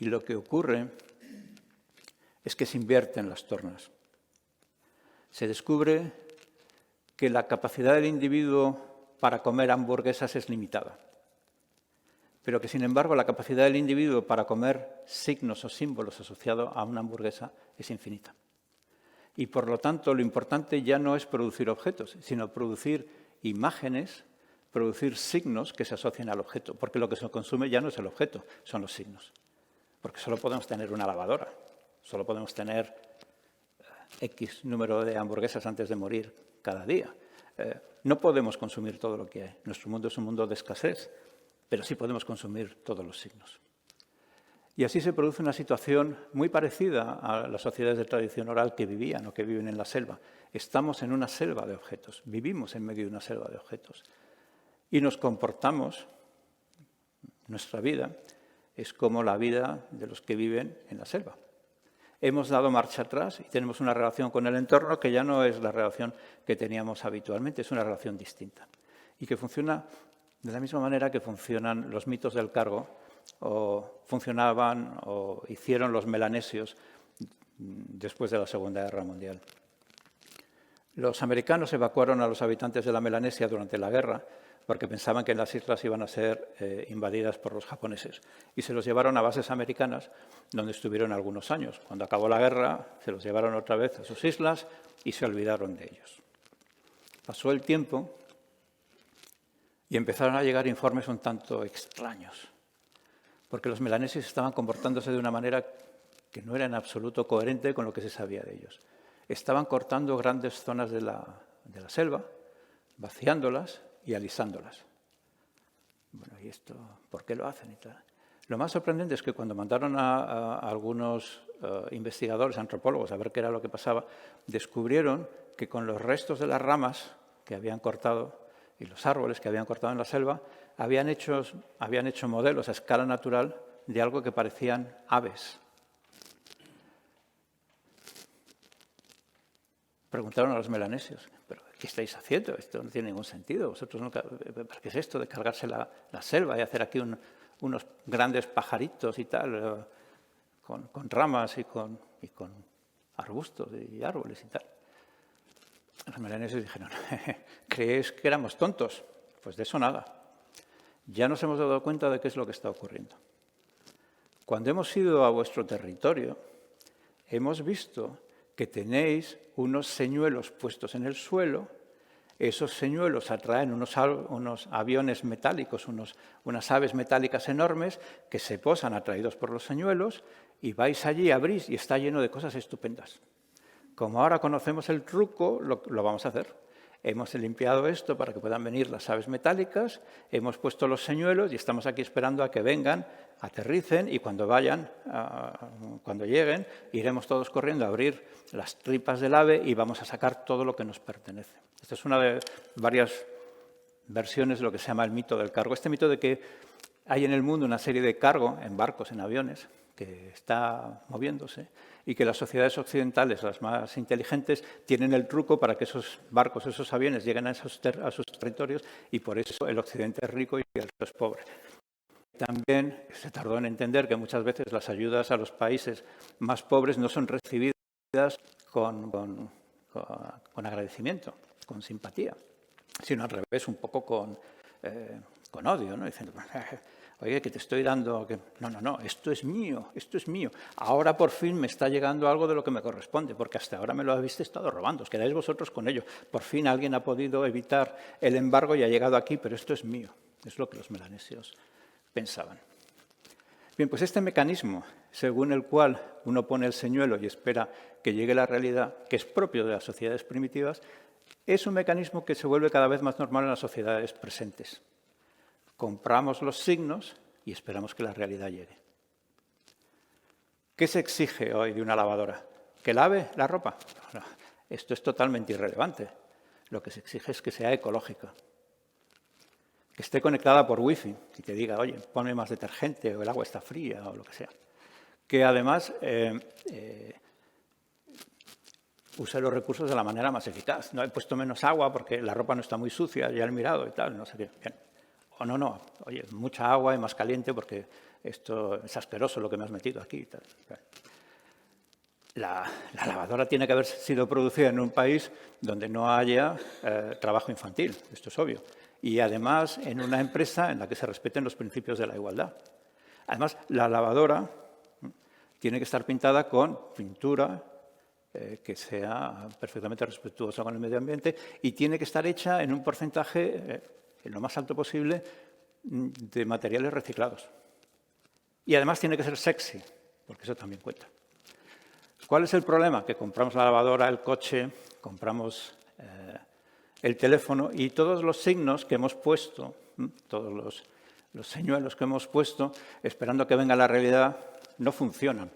Y lo que ocurre es que se invierten las tornas. Se descubre que la capacidad del individuo para comer hamburguesas es limitada, pero que, sin embargo, la capacidad del individuo para comer signos o símbolos asociados a una hamburguesa es infinita. Y, por lo tanto, lo importante ya no es producir objetos, sino producir imágenes, producir signos que se asocien al objeto, porque lo que se consume ya no es el objeto, son los signos. Porque solo podemos tener una lavadora, solo podemos tener X número de hamburguesas antes de morir cada día. No podemos consumir todo lo que hay. Nuestro mundo es un mundo de escasez, pero sí podemos consumir todos los signos. Y así se produce una situación muy parecida a las sociedades de tradición oral que vivían o que viven en la selva. Estamos en una selva de objetos, vivimos en medio de una selva de objetos. Y nos comportamos, nuestra vida es como la vida de los que viven en la selva. Hemos dado marcha atrás y tenemos una relación con el entorno que ya no es la relación que teníamos habitualmente, es una relación distinta. Y que funciona de la misma manera que funcionan los mitos del cargo o funcionaban o hicieron los melanesios después de la Segunda Guerra Mundial. Los americanos evacuaron a los habitantes de la Melanesia durante la guerra porque pensaban que las islas iban a ser invadidas por los japoneses. Y se los llevaron a bases americanas, donde estuvieron algunos años. Cuando acabó la guerra, se los llevaron otra vez a sus islas y se olvidaron de ellos. Pasó el tiempo y empezaron a llegar informes un tanto extraños, porque los melanesios estaban comportándose de una manera que no era en absoluto coherente con lo que se sabía de ellos. Estaban cortando grandes zonas de la selva, vaciándolas y alisándolas. Bueno, ¿y esto por qué lo hacen y tal? Lo más sorprendente es que cuando mandaron a algunos investigadores, antropólogos, a ver qué era lo que pasaba, descubrieron que con los restos de las ramas que habían cortado y los árboles que habían cortado en la selva, habían hecho modelos a escala natural de algo que parecían aves. Preguntaron a los melanesios, ¿pero qué estáis haciendo? Esto no tiene ningún sentido. ¿Vosotros nunca, qué es esto de cargarse la selva y hacer aquí unos grandes pajaritos y tal, con ramas y con arbustos y árboles y tal? Los melanesios dijeron, ¿creéis que éramos tontos? Pues de eso nada. Ya nos hemos dado cuenta de qué es lo que está ocurriendo. Cuando hemos ido a vuestro territorio, hemos visto que tenéis unos señuelos puestos en el suelo. Esos señuelos atraen unos aviones metálicos, unas aves metálicas enormes que se posan atraídos por los señuelos y vais allí, abrís y está lleno de cosas estupendas. Como ahora conocemos el truco, lo vamos a hacer. Hemos limpiado esto para que puedan venir las aves metálicas, hemos puesto los señuelos y estamos aquí esperando a que vengan, aterricen y cuando lleguen, iremos todos corriendo a abrir las tripas del ave y vamos a sacar todo lo que nos pertenece. Esta es una de varias versiones de lo que se llama el mito del cargo. Este mito de que hay en el mundo una serie de cargo en barcos, en aviones, que está moviéndose y que las sociedades occidentales, las más inteligentes, tienen el truco para que esos barcos, esos aviones lleguen a sus territorios y por eso el occidente es rico y el resto es pobre. También se tardó en entender que muchas veces las ayudas a los países más pobres no son recibidas con agradecimiento, con simpatía, sino al revés, un poco con odio, ¿no? Diciendo, oye, que te estoy dando... No, esto es mío. Ahora por fin me está llegando algo de lo que me corresponde, porque hasta ahora me lo habéis estado robando, os quedáis vosotros con ello. Por fin alguien ha podido evitar el embargo y ha llegado aquí, pero esto es mío. Es lo que los melanesios pensaban. Bien, pues este mecanismo, según el cual uno pone el señuelo y espera que llegue la realidad, que es propio de las sociedades primitivas, es un mecanismo que se vuelve cada vez más normal en las sociedades presentes. Compramos los signos y esperamos que la realidad llegue. ¿Qué se exige hoy de una lavadora? ¿Que lave la ropa? No, esto es totalmente irrelevante. Lo que se exige es que sea ecológica, que esté conectada por wifi y te diga, oye, ponme más detergente o el agua está fría o lo que sea. Que además use los recursos de la manera más eficaz. No he puesto menos agua porque la ropa no está muy sucia, ya he mirado y tal, no sé qué. Bien. O no, oye, mucha agua y más caliente porque esto es asqueroso lo que me has metido aquí y tal. La lavadora tiene que haber sido producida en un país donde no haya trabajo infantil, esto es obvio. Y además en una empresa en la que se respeten los principios de la igualdad. Además, la lavadora tiene que estar pintada con pintura que sea perfectamente respetuosa con el medio ambiente y tiene que estar hecha en un porcentaje lo más alto posible de materiales reciclados. Y además tiene que ser sexy, porque eso también cuenta. ¿Cuál es el problema? Que compramos la lavadora, el coche, compramos el teléfono y todos los signos que hemos puesto, todos los señuelos que hemos puesto, esperando que venga la realidad, no funcionan.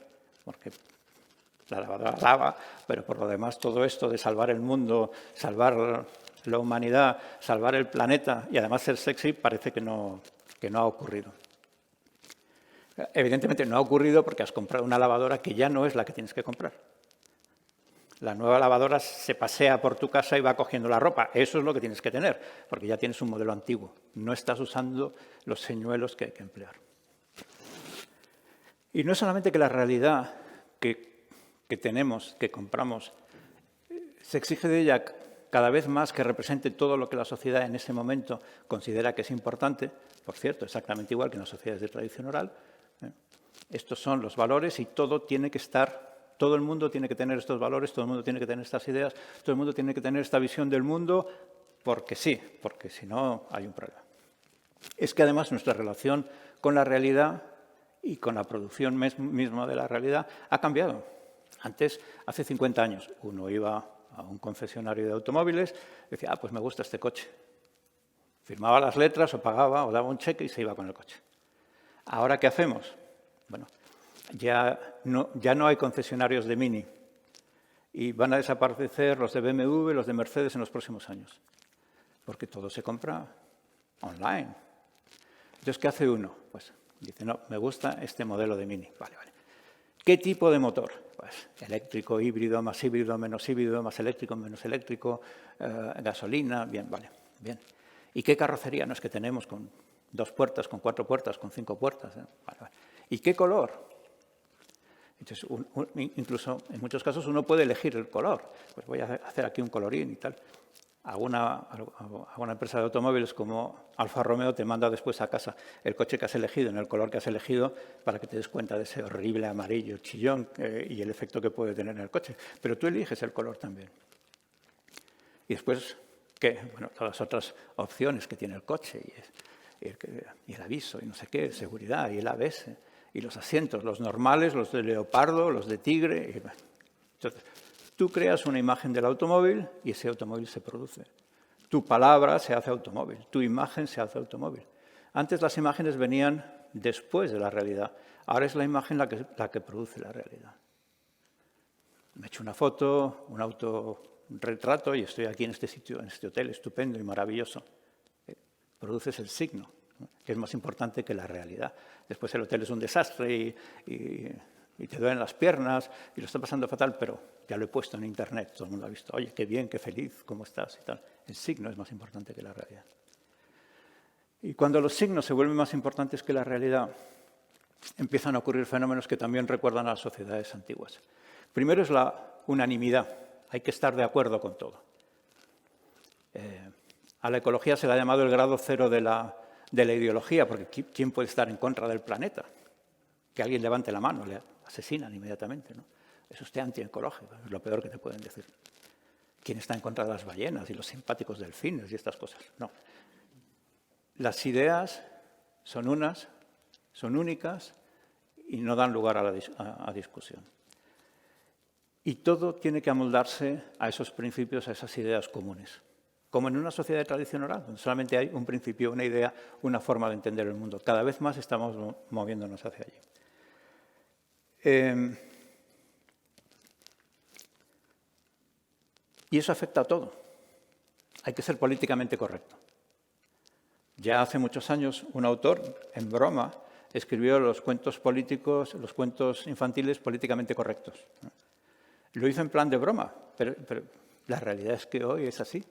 Porque la lavadora lava, pero por lo demás todo esto de salvar el mundo, salvar la humanidad, salvar el planeta y además ser sexy parece que no ha ocurrido. Evidentemente no ha ocurrido porque has comprado una lavadora que ya no es la que tienes que comprar. La nueva lavadora se pasea por tu casa y va cogiendo la ropa. Eso es lo que tienes que tener, porque ya tienes un modelo antiguo. No estás usando los señuelos que hay que emplear. Y no es solamente que la realidad que tenemos, que compramos, se exige de ella cada vez más que represente todo lo que la sociedad en ese momento considera que es importante, por cierto, exactamente igual que en las sociedades de tradición oral. Estos son los valores y todo tiene que estar, todo el mundo tiene que tener estos valores, todo el mundo tiene que tener estas ideas, todo el mundo tiene que tener esta visión del mundo, porque sí, porque si no hay un problema. Es que además nuestra relación con la realidad y con la producción misma de la realidad ha cambiado. Antes, hace 50 años, uno iba a un concesionario de automóviles y decía, pues me gusta este coche. Firmaba las letras o pagaba o daba un cheque y se iba con el coche. ¿Ahora qué hacemos? Bueno, ya no hay concesionarios de Mini y van a desaparecer los de BMW, los de Mercedes en los próximos años, porque todo se compra online. Entonces, ¿qué hace uno? Pues Dice, no, me gusta este modelo de Mini. Vale, vale. ¿Qué tipo de motor? Pues eléctrico, híbrido, más híbrido, más eléctrico, menos eléctrico, gasolina, bien, vale, bien. ¿Y qué carrocería? No, es que tenemos con 2 puertas, con 4 puertas, con 5 puertas. Vale, vale. ¿Y qué color? Entonces, incluso en muchos casos uno puede elegir el color. Pues voy a hacer aquí un colorín y tal. Alguna empresa de automóviles como Alfa Romeo te manda después a casa el coche que has elegido, en el color que has elegido, para que te des cuenta de ese horrible amarillo chillón y el efecto que puede tener en el coche. Pero tú eliges el color también. Y después, ¿qué? Bueno, todas las otras opciones que tiene el coche, y el aviso, y no sé qué, seguridad, y el ABS, y los asientos, los normales, los de leopardo, los de tigre. Entonces, tú creas una imagen del automóvil y ese automóvil se produce. Tu palabra se hace automóvil, tu imagen se hace automóvil. Antes las imágenes venían después de la realidad, ahora es la imagen la que produce la realidad. Me he hecho una foto, un autorretrato y estoy aquí en este sitio, en este hotel estupendo y maravilloso. Produces el signo, ¿no? Que es más importante que la realidad. Después el hotel es un desastre y te duelen las piernas y lo está pasando fatal, pero ya lo he puesto en internet, todo el mundo ha visto, oye, qué bien, qué feliz, cómo estás y tal. El signo es más importante que la realidad. Y cuando los signos se vuelven más importantes que la realidad, empiezan a ocurrir fenómenos que también recuerdan a las sociedades antiguas. Primero es la unanimidad, hay que estar de acuerdo con todo. A la ecología se le ha llamado el grado cero de la ideología, porque ¿quién puede estar en contra del planeta? Que alguien levante la mano, le asesinan inmediatamente, ¿no? Es usted antiecológico, es lo peor que te pueden decir. ¿Quién está en contra de las ballenas y los simpáticos delfines y estas cosas? No. Las ideas son únicas y no dan lugar a discusión. Y todo tiene que amoldarse a esos principios, a esas ideas comunes. Como en una sociedad de tradición oral, donde solamente hay un principio, una idea, una forma de entender el mundo. Cada vez más estamos moviéndonos hacia allí. Y eso afecta a todo. Hay que ser políticamente correcto. Ya hace muchos años un autor, en broma, escribió los cuentos políticos, los cuentos infantiles políticamente correctos. Lo hizo en plan de broma, pero la realidad es que hoy es así.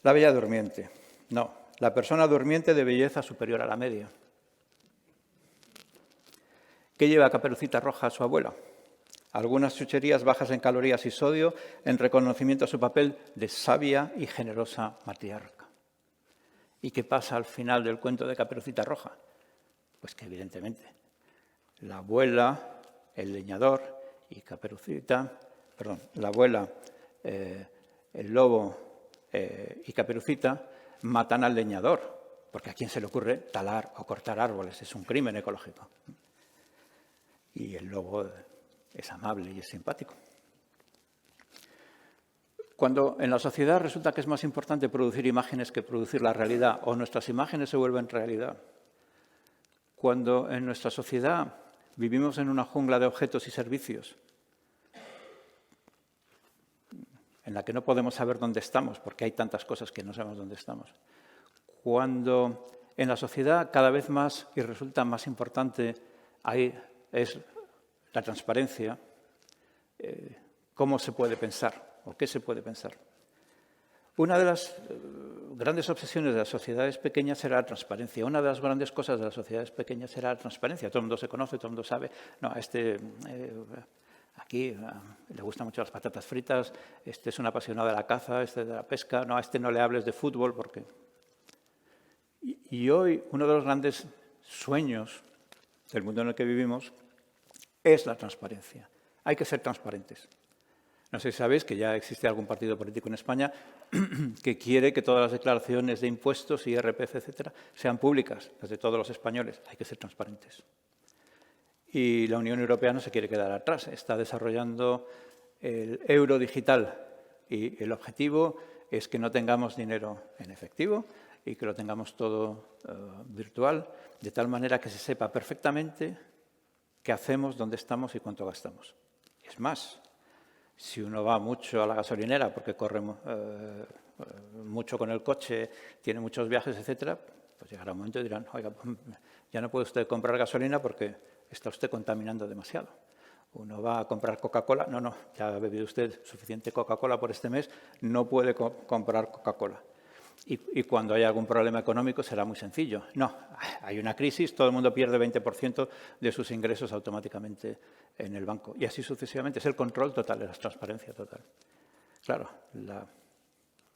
La Bella Durmiente. No, la persona durmiente de belleza superior a la media. ¿Qué lleva Caperucita Roja a su abuela? Algunas chucherías bajas en calorías y sodio en reconocimiento a su papel de sabia y generosa matriarca. ¿Y qué pasa al final del cuento de Caperucita Roja? Pues que evidentemente la abuela, el leñador y Caperucita, perdón, la abuela, el lobo y Caperucita matan al leñador, porque a quién se le ocurre talar o cortar árboles, es un crimen ecológico. Y el lobo es amable y es simpático. Cuando en la sociedad resulta que es más importante producir imágenes que producir la realidad, o nuestras imágenes se vuelven realidad, cuando en nuestra sociedad vivimos en una jungla de objetos y servicios, en la que no podemos saber dónde estamos, porque hay tantas cosas que no sabemos dónde estamos, cuando en la sociedad cada vez más y resulta más importante es la transparencia, cómo se puede pensar o qué se puede pensar. Una de las grandes obsesiones de las sociedades pequeñas era la transparencia. Una de las grandes cosas de las sociedades pequeñas era la transparencia. Todo el mundo se conoce, todo el mundo sabe. No, aquí le gustan mucho las patatas fritas, este es un apasionado de la caza, este de la pesca. No, a este no le hables de fútbol porque... Y hoy uno de los grandes sueños del mundo en el que vivimos es la transparencia. Hay que ser transparentes. No sé si sabéis que ya existe algún partido político en España que quiere que todas las declaraciones de impuestos, IRPF, etcétera, sean públicas, las de todos los españoles. Hay que ser transparentes. Y la Unión Europea no se quiere quedar atrás. Está desarrollando el euro digital y el objetivo es que no tengamos dinero en efectivo y que lo tengamos todo virtual, de tal manera que se sepa perfectamente qué hacemos, dónde estamos y cuánto gastamos. Es más, si uno va mucho a la gasolinera porque corre mucho con el coche, tiene muchos viajes, etcétera, Pues llegará un momento y dirán, oiga, ya no puede usted comprar gasolina porque está usted contaminando demasiado. Uno va a comprar Coca-Cola, no, ya ha bebido usted suficiente Coca-Cola por este mes, no puede comprar Coca-Cola. Y cuando haya algún problema económico será muy sencillo. No, hay una crisis, todo el mundo pierde 20% de sus ingresos automáticamente en el banco. Y así sucesivamente. Es el control total, es la transparencia total. Claro, la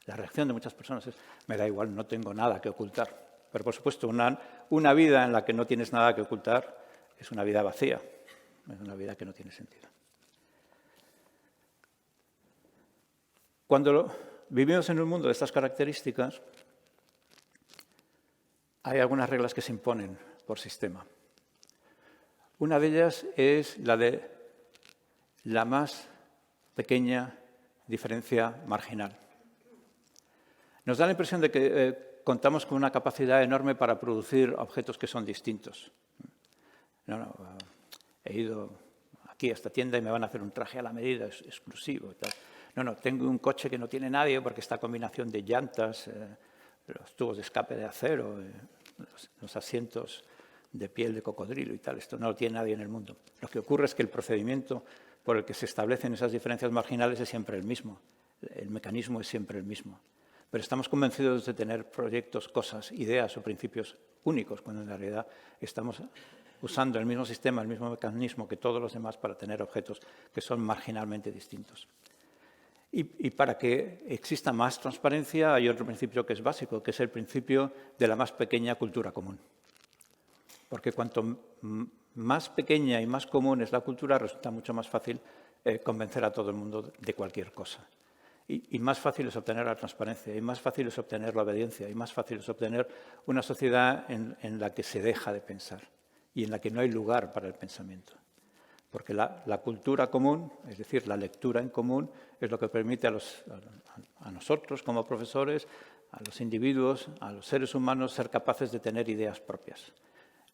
reacción de muchas personas es, me da igual, no tengo nada que ocultar. Pero, por supuesto, una vida en la que no tienes nada que ocultar es una vida vacía, es una vida que no tiene sentido. Cuando vivimos en un mundo de estas características, hay algunas reglas que se imponen por sistema. Una de ellas es la de la más pequeña diferencia marginal. Nos da la impresión de que contamos con una capacidad enorme para producir objetos que son distintos. He ido aquí a esta tienda y me van a hacer un traje a la medida, exclusivo y tal. No, tengo un coche que no tiene nadie porque esta combinación de llantas, los tubos de escape de acero, los asientos de piel de cocodrilo y tal, esto no lo tiene nadie en el mundo. Lo que ocurre es que el procedimiento por el que se establecen esas diferencias marginales es siempre el mismo. El mecanismo es siempre el mismo. Pero estamos convencidos de tener proyectos, cosas, ideas o principios únicos, cuando en realidad estamos usando el mismo sistema, el mismo mecanismo que todos los demás para tener objetos que son marginalmente distintos. Y para que exista más transparencia hay otro principio que es básico, que es el principio de la más pequeña cultura común. Porque cuanto más pequeña y más común es la cultura, resulta mucho más fácil convencer a todo el mundo de cualquier cosa. Y más fácil es obtener la transparencia, y más fácil es obtener la obediencia, y más fácil es obtener una sociedad en la que se deja de pensar y en la que no hay lugar para el pensamiento. Porque la cultura común, es decir, la lectura en común, es lo que permite a nosotros como profesores, a los individuos, a los seres humanos, ser capaces de tener ideas propias.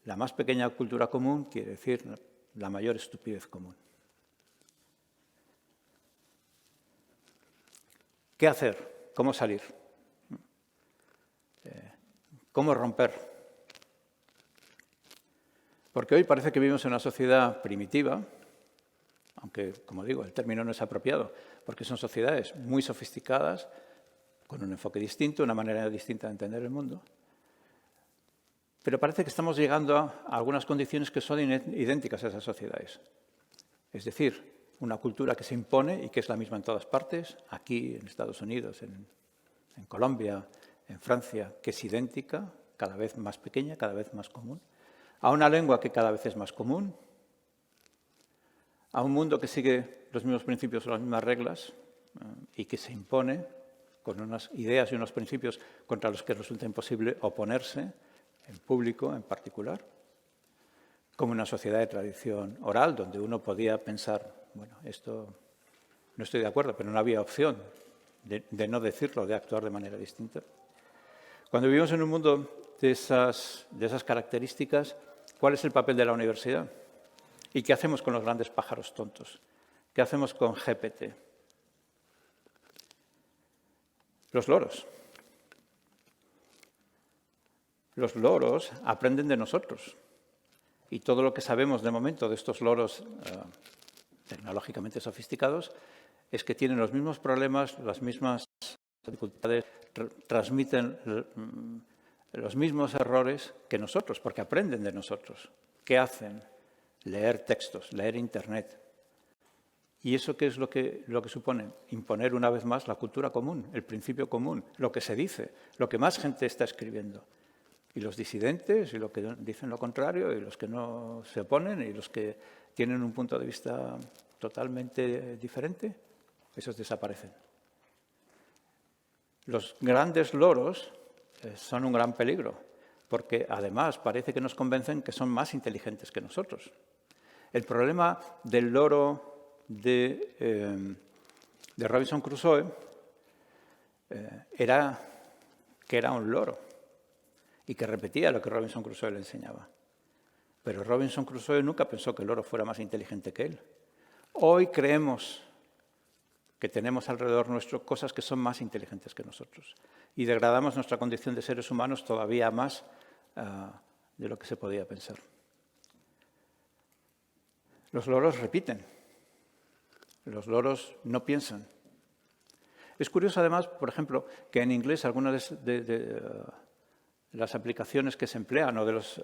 La más pequeña cultura común quiere decir la mayor estupidez común. ¿Qué hacer? ¿Cómo salir? ¿Cómo romper? Porque hoy parece que vivimos en una sociedad primitiva, aunque, como digo, el término no es apropiado, porque son sociedades muy sofisticadas, con un enfoque distinto, una manera distinta de entender el mundo. Pero parece que estamos llegando a algunas condiciones que son idénticas a esas sociedades. Es decir, una cultura que se impone y que es la misma en todas partes, aquí en Estados Unidos, en Colombia, en Francia, que es idéntica, cada vez más pequeña, cada vez más común, a una lengua que cada vez es más común, a un mundo que sigue los mismos principios o las mismas reglas y que se impone con unas ideas y unos principios contra los que resulta imposible oponerse, en público en particular, como una sociedad de tradición oral, donde uno podía pensar, bueno, esto no estoy de acuerdo, pero no había opción de no decirlo, de actuar de manera distinta. Cuando vivimos en un mundo de esas características, ¿cuál es el papel de la universidad? ¿Y qué hacemos con los grandes pájaros tontos? ¿Qué hacemos con GPT? Los loros. Los loros aprenden de nosotros. Y todo lo que sabemos de momento de estos loros tecnológicamente sofisticados es que tienen los mismos problemas, las mismas dificultades, transmiten los mismos errores que nosotros, porque aprenden de nosotros. ¿Qué hacen? Leer textos, leer Internet. ¿Y eso qué es lo que supone? Imponer una vez más la cultura común, el principio común, lo que se dice, lo que más gente está escribiendo. Y los disidentes, y los que dicen lo contrario, y los que no se oponen, y los que tienen un punto de vista totalmente diferente, esos desaparecen. Los grandes loros son un gran peligro, porque además parece que nos convencen que son más inteligentes que nosotros. El problema del loro de Robinson Crusoe era que era un loro y que repetía lo que Robinson Crusoe le enseñaba. Pero Robinson Crusoe nunca pensó que el loro fuera más inteligente que él. Hoy creemos que tenemos alrededor nuestro cosas que son más inteligentes que nosotros. Y degradamos nuestra condición de seres humanos todavía más de lo que se podía pensar. Los loros repiten. Los loros no piensan. Es curioso, además, por ejemplo, que en inglés algunas de las aplicaciones que se emplean o de los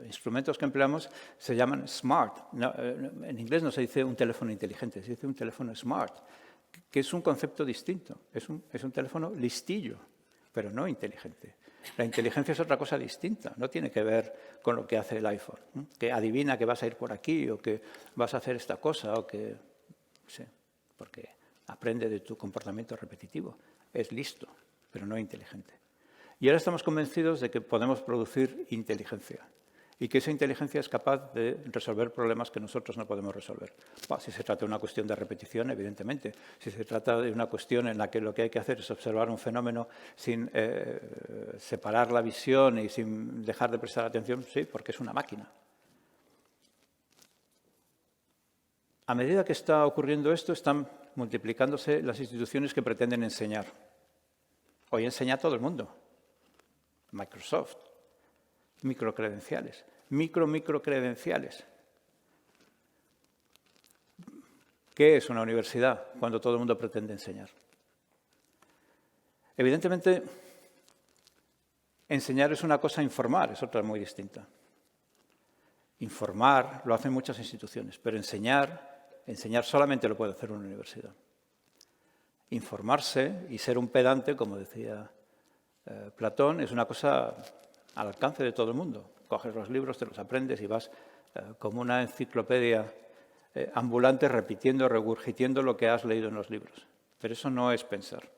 instrumentos que empleamos se llaman smart. No, en inglés no se dice un teléfono inteligente, se dice un teléfono smart, que es un concepto distinto. Es un teléfono listillo, pero no inteligente. La inteligencia es otra cosa distinta, no tiene que ver con lo que hace el iPhone, ¿no? Que adivina que vas a ir por aquí o que vas a hacer esta cosa o que... Sí, porque aprende de tu comportamiento repetitivo. Es listo, pero no inteligente. Y ahora estamos convencidos de que podemos producir inteligencia y que esa inteligencia es capaz de resolver problemas que nosotros no podemos resolver. Si se trata de una cuestión de repetición, evidentemente. Si se trata de una cuestión en la que lo que hay que hacer es observar un fenómeno sin separar la visión y sin dejar de prestar atención, sí, porque es una máquina. A medida que está ocurriendo esto, están multiplicándose las instituciones que pretenden enseñar. Hoy enseña a todo el mundo. Microsoft, microcredenciales, microcredenciales. ¿Qué es una universidad cuando todo el mundo pretende enseñar? Evidentemente, enseñar es una cosa, informar es otra muy distinta. Informar lo hacen muchas instituciones, pero enseñar solamente lo puede hacer una universidad. Informarse y ser un pedante, como decía Platón, es una cosa al alcance de todo el mundo. Coges los libros, te los aprendes y vas como una enciclopedia ambulante repitiendo, regurgitiendo lo que has leído en los libros. Pero eso no es pensar.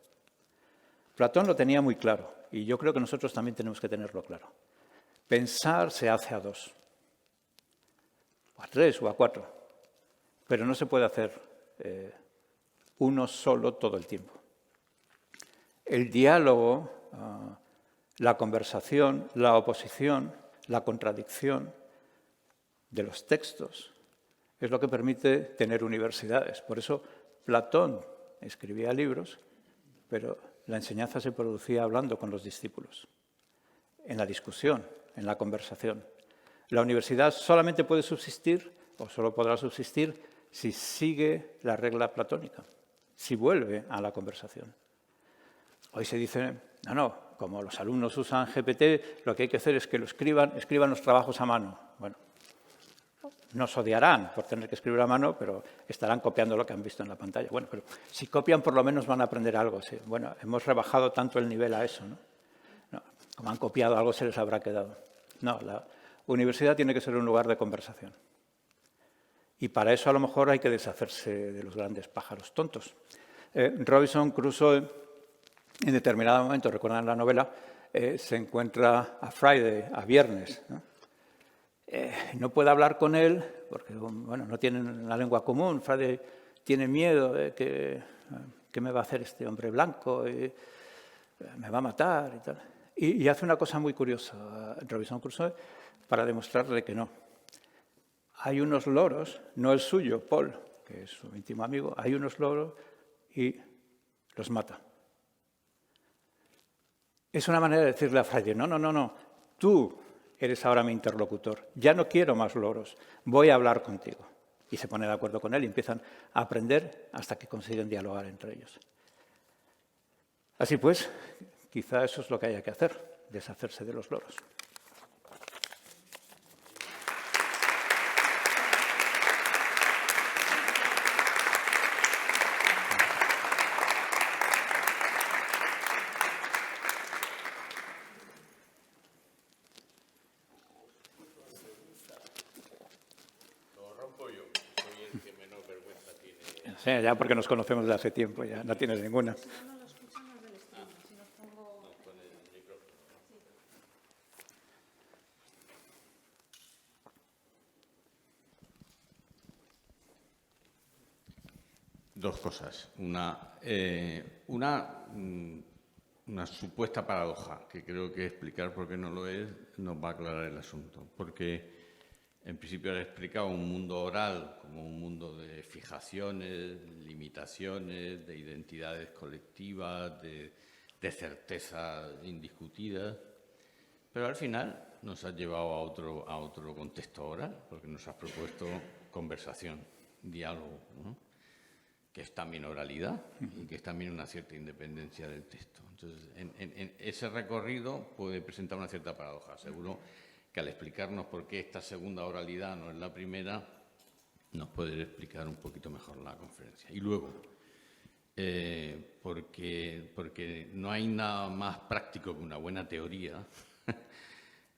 Platón lo tenía muy claro y yo creo que nosotros también tenemos que tenerlo claro. Pensar se hace a dos, o a tres o a cuatro, pero no se puede hacer uno solo todo el tiempo. El diálogo, la conversación, la oposición, la contradicción de los textos es lo que permite tener universidades. Por eso Platón escribía libros, pero la enseñanza se producía hablando con los discípulos, en la discusión, en la conversación. La universidad solamente puede subsistir, o solo podrá subsistir, si sigue la regla platónica, si vuelve a la conversación. Hoy se dice, no, como los alumnos usan GPT, lo que hay que hacer es que lo escriban los trabajos a mano. Bueno, nos odiarán por tener que escribir a mano, pero estarán copiando lo que han visto en la pantalla. Bueno, pero si copian por lo menos van a aprender algo. Sí. Bueno, hemos rebajado tanto el nivel a eso, ¿no? No, como han copiado algo se les habrá quedado. No, la universidad tiene que ser un lugar de conversación. Y para eso a lo mejor hay que deshacerse de los grandes pájaros tontos. Robinson Crusoe, en determinado momento, recuerdan la novela, se encuentra a Friday, a Viernes, ¿no? No puede hablar con él porque bueno, no tienen una lengua común. Friday tiene miedo de que me va a hacer este hombre blanco, y me va a matar y tal. Y hace una cosa muy curiosa, Robinson Crusoe, para demostrarle que no. Hay unos loros, no el suyo, Paul, que es su íntimo amigo, hay unos loros y los mata. Es una manera de decirle a Friday, no, tú eres ahora mi interlocutor, ya no quiero más loros, voy a hablar contigo. Y se pone de acuerdo con él y empiezan a aprender hasta que consiguen dialogar entre ellos. Así pues, quizá eso es lo que haya que hacer, deshacerse de los loros. Sí, ya porque nos conocemos desde hace tiempo, ya no tienes ninguna. Dos cosas. Una supuesta paradoja, que creo que explicar por qué no lo es nos va a aclarar el asunto. Porque En principio he explicado un mundo oral como un mundo de fijaciones, limitaciones, de identidades colectivas, de certezas indiscutidas, pero al final nos has llevado a otro contexto oral, porque nos has propuesto conversación, diálogo, ¿no? Que es también oralidad y que es también una cierta independencia del texto. Entonces, en ese recorrido puede presentar una cierta paradoja. Seguro que al explicarnos por qué esta segunda oralidad no es la primera, nos puede explicar un poquito mejor la conferencia. Y luego, porque no hay nada más práctico que una buena teoría,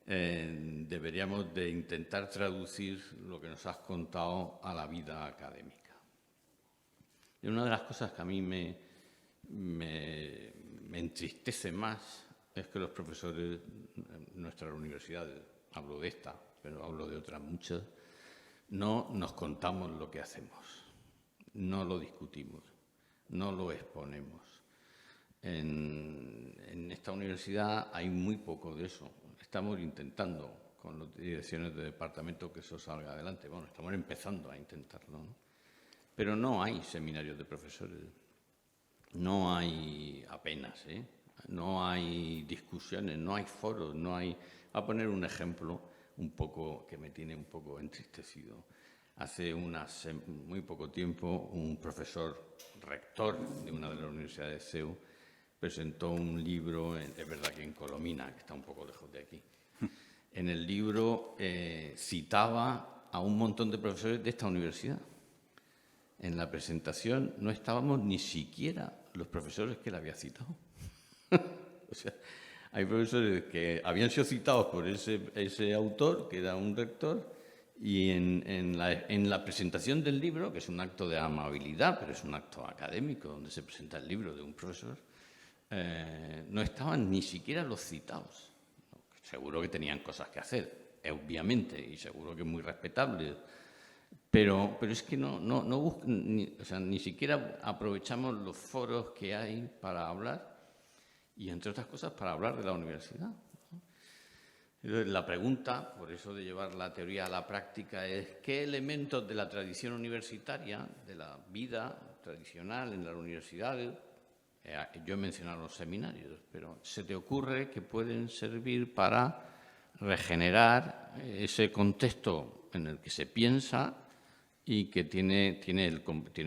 deberíamos de intentar traducir lo que nos has contado a la vida académica. Y una de las cosas que a mí me entristece más es que los profesores en nuestras universidades, hablo de esta, pero hablo de otras muchas, no nos contamos lo que hacemos, no lo discutimos, no lo exponemos. En esta universidad hay muy poco de eso. Estamos intentando con las direcciones de departamento que eso salga adelante. Bueno, estamos empezando a intentarlo, ¿no? Pero no hay seminarios de profesores, no hay apenas, no hay discusiones, no hay foros, no hay... Voy a poner un ejemplo un poco que me tiene un poco entristecido. Hace muy poco tiempo un profesor rector de una de las universidades de CEU presentó un libro, es verdad que en Colomina, que está un poco lejos de aquí. En el libro citaba a un montón de profesores de esta universidad. En la presentación no estábamos ni siquiera los profesores que le había citado. O sea, hay profesores que habían sido citados por ese autor, que era un rector, y en la presentación del libro, que es un acto de amabilidad, pero es un acto académico, donde se presenta el libro de un profesor, no estaban ni siquiera los citados. Seguro que tenían cosas que hacer, obviamente, y seguro que muy respetables. Pero es que no buscan, o sea, ni siquiera aprovechamos los foros que hay para hablar y, entre otras cosas, para hablar de la universidad. Entonces, la pregunta, por eso de llevar la teoría a la práctica, es ¿qué elementos de la tradición universitaria, de la vida tradicional en las universidades, yo he mencionado los seminarios, pero se te ocurre que pueden servir para regenerar ese contexto en el que se piensa y que tiene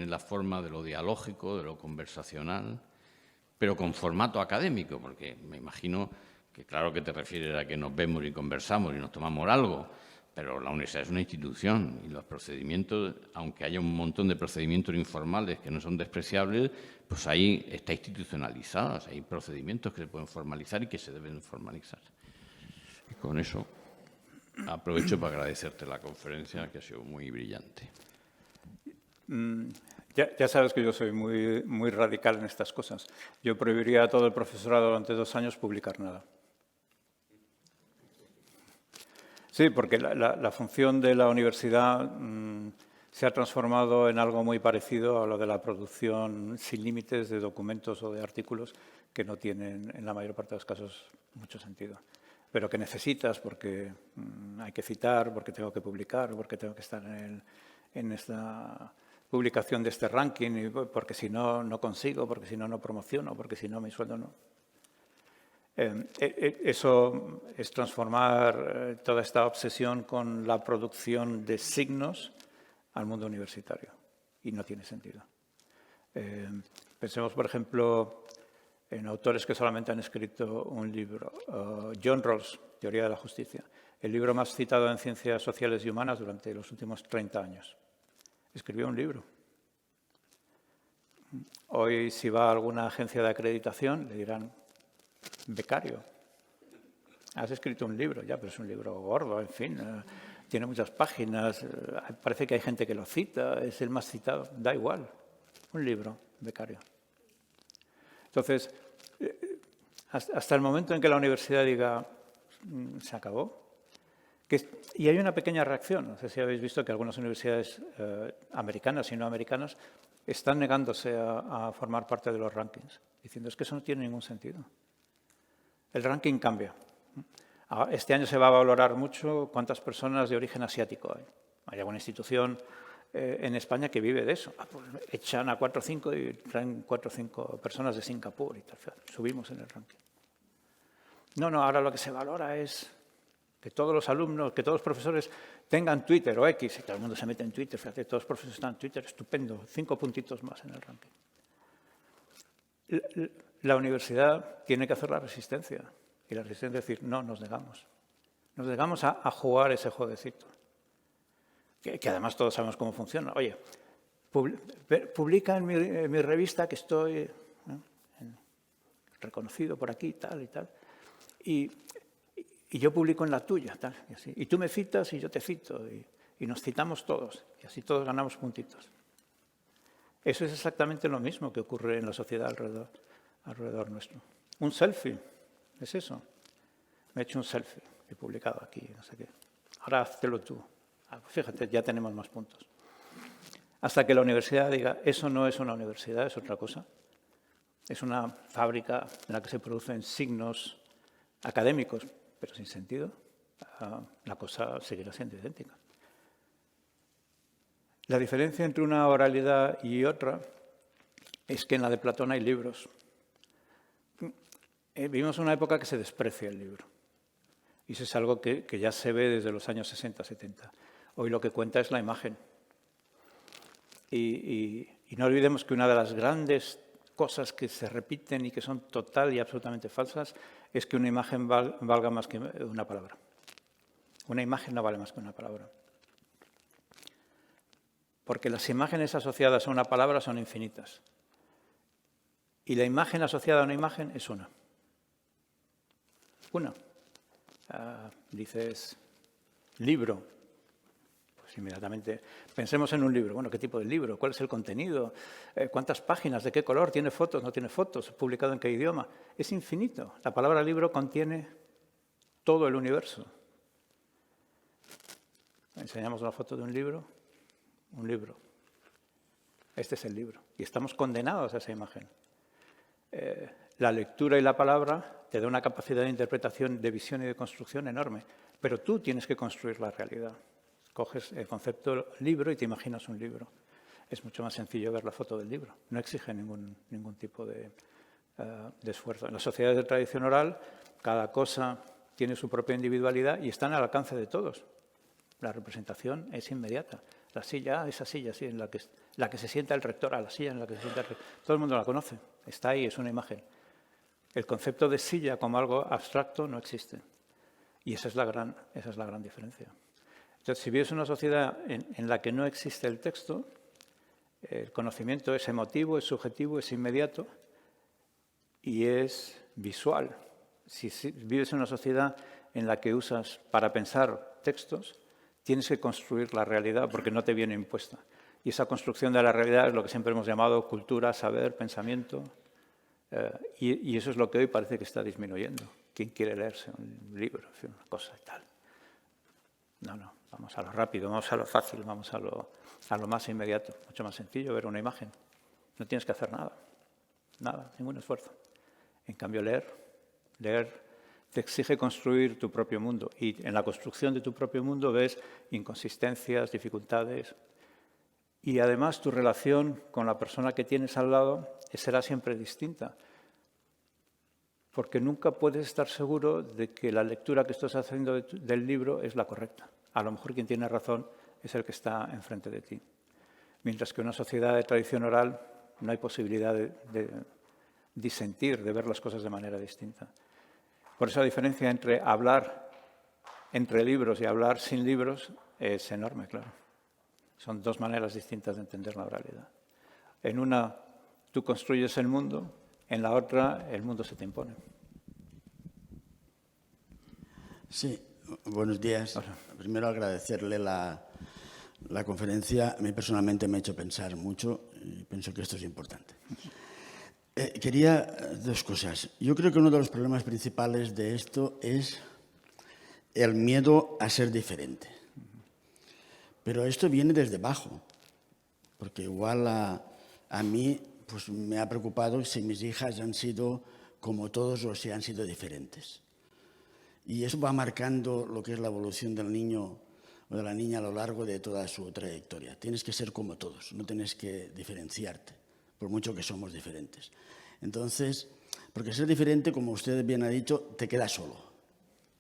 la forma de lo dialógico, de lo conversacional, pero con formato académico, porque me imagino que claro que te refieres a que nos vemos y conversamos y nos tomamos algo, pero la universidad es una institución y los procedimientos, aunque haya un montón de procedimientos informales que no son despreciables, pues ahí está institucionalizados, hay procedimientos que se pueden formalizar y que se deben formalizar. Y con eso aprovecho para agradecerte la conferencia, que ha sido muy brillante. Ya sabes que yo soy muy radical en estas cosas. Yo prohibiría a todo el profesorado durante 2 años publicar nada. Sí, porque la función de la universidad se ha transformado en algo muy parecido a lo de la producción sin límites de documentos o de artículos que no tienen, en la mayor parte de los casos, mucho sentido. Pero que necesitas porque hay que citar, porque tengo que publicar, porque tengo que estar en esta publicación de este ranking, y porque si no, no consigo, porque si no, no promociono, porque si no, mi sueldo no. Eso es transformar toda esta obsesión con la producción de signos al mundo universitario, y no tiene sentido. Pensemos, por ejemplo, en autores que solamente han escrito un libro. John Rawls, Teoría de la Justicia, el libro más citado en ciencias sociales y humanas durante los últimos 30 años. Escribió un libro. Hoy, si va a alguna agencia de acreditación, le dirán, becario, has escrito un libro, ya, pero es un libro gordo, en fin, tiene muchas páginas, parece que hay gente que lo cita, es el más citado, da igual, un libro, becario. Entonces, hasta el momento en que la universidad diga, se acabó, y hay una pequeña reacción. No sé si habéis visto que algunas universidades americanas y no americanas están negándose a formar parte de los rankings, diciendo es que eso no tiene ningún sentido. El ranking cambia. Este año se va a valorar mucho cuántas personas de origen asiático hay. Hay alguna institución en España que vive de eso. Pues echan a 4 o 5 y traen 4 o 5 personas de Singapur y tal. Subimos en el ranking. No, ahora lo que se valora es que todos los alumnos, que todos los profesores tengan Twitter o X, y todo el mundo se mete en Twitter, fíjate, todos los profesores están en Twitter, estupendo, 5 puntitos más en el ranking. La universidad tiene que hacer la resistencia, y la resistencia es decir, no, nos negamos. Nos negamos a jugar ese jueguecito, que además todos sabemos cómo funciona. Oye, publica en mi revista que estoy reconocido por aquí, tal y tal, y yo publico en la tuya, tal, y así. Y tú me citas y yo te cito, y nos citamos todos, y así todos ganamos puntitos. Eso es exactamente lo mismo que ocurre en la sociedad alrededor nuestro. Un selfie, es eso. Me he hecho un selfie, he publicado aquí, no sé qué. Ahora hazlo tú. Fíjate, ya tenemos más puntos. Hasta que la universidad diga, eso no es una universidad, es otra cosa. Es una fábrica en la que se producen signos académicos, pero sin sentido, la cosa seguirá siendo idéntica. La diferencia entre una oralidad y otra es que en la de Platón hay libros. Vivimos una época que se desprecia el libro. Y eso es algo que ya se ve desde los años 60, 70. Hoy lo que cuenta es la imagen. Y no olvidemos que una de las grandes cosas que se repiten y que son total y absolutamente falsas es que una imagen valga más que una palabra. Una imagen no vale más que una palabra. Porque las imágenes asociadas a una palabra son infinitas. Y la imagen asociada a una imagen es una. Una. Dices libro. Pues inmediatamente pensemos en un libro. Bueno, ¿qué tipo de libro? ¿Cuál es el contenido? ¿Cuántas páginas? ¿De qué color? ¿Tiene fotos? ¿No tiene fotos? ¿Publicado en qué idioma? Es infinito. La palabra libro contiene todo el universo. Enseñamos una foto de un libro. Un libro. Este es el libro. Y estamos condenados a esa imagen. La lectura y la palabra te da una capacidad de interpretación, de visión y de construcción enorme. Pero tú tienes que construir la realidad. Coges el concepto libro y te imaginas un libro. Es mucho más sencillo ver la foto del libro. No exige ningún tipo de esfuerzo. En las sociedades de tradición oral, cada cosa tiene su propia individualidad y están al alcance de todos. La representación es inmediata. La silla, esa silla sí, en la que se sienta el rector, la silla en la que se sienta el rector. Todo el mundo la conoce, está ahí, es una imagen. El concepto de silla como algo abstracto no existe. Y esa es la gran diferencia. Entonces, si vives una sociedad en la que no existe el texto, el conocimiento es emotivo, es subjetivo, es inmediato y es visual. Si vives en una sociedad en la que usas para pensar textos, tienes que construir la realidad porque no te viene impuesta. Y esa construcción de la realidad es lo que siempre hemos llamado cultura, saber, pensamiento. Y eso es lo que hoy parece que está disminuyendo. ¿Quién quiere leerse un libro? En fin, una cosa y tal. No, vamos a lo rápido, vamos a lo fácil, vamos a lo más inmediato. Mucho más sencillo ver una imagen. No tienes que hacer nada, ningún esfuerzo. En cambio, leer te exige construir tu propio mundo y en la construcción de tu propio mundo ves inconsistencias, dificultades y además tu relación con la persona que tienes al lado será siempre distinta porque nunca puedes estar seguro de que la lectura que estás haciendo del libro es la correcta. A lo mejor quien tiene razón es el que está enfrente de ti. Mientras que en una sociedad de tradición oral no hay posibilidad de disentir, de ver las cosas de manera distinta. Por eso la diferencia entre hablar entre libros y hablar sin libros es enorme, claro. Son dos maneras distintas de entender la realidad. En una tú construyes el mundo, en la otra el mundo se te impone. Sí, buenos días. Hola. Primero agradecerle la conferencia. A mí personalmente me ha hecho pensar mucho y pienso que esto es importante. Quería dos cosas. Yo creo que uno de los problemas principales de esto es el miedo a ser diferente. Pero esto viene desde abajo, porque igual a mí pues, me ha preocupado si mis hijas han sido como todos o si han sido diferentes. Y eso va marcando lo que es la evolución del niño o de la niña a lo largo de toda su trayectoria. Tienes que ser como todos, no tienes que diferenciarte, por mucho que somos diferentes. Entonces, porque ser diferente, como usted bien ha dicho, te queda solo.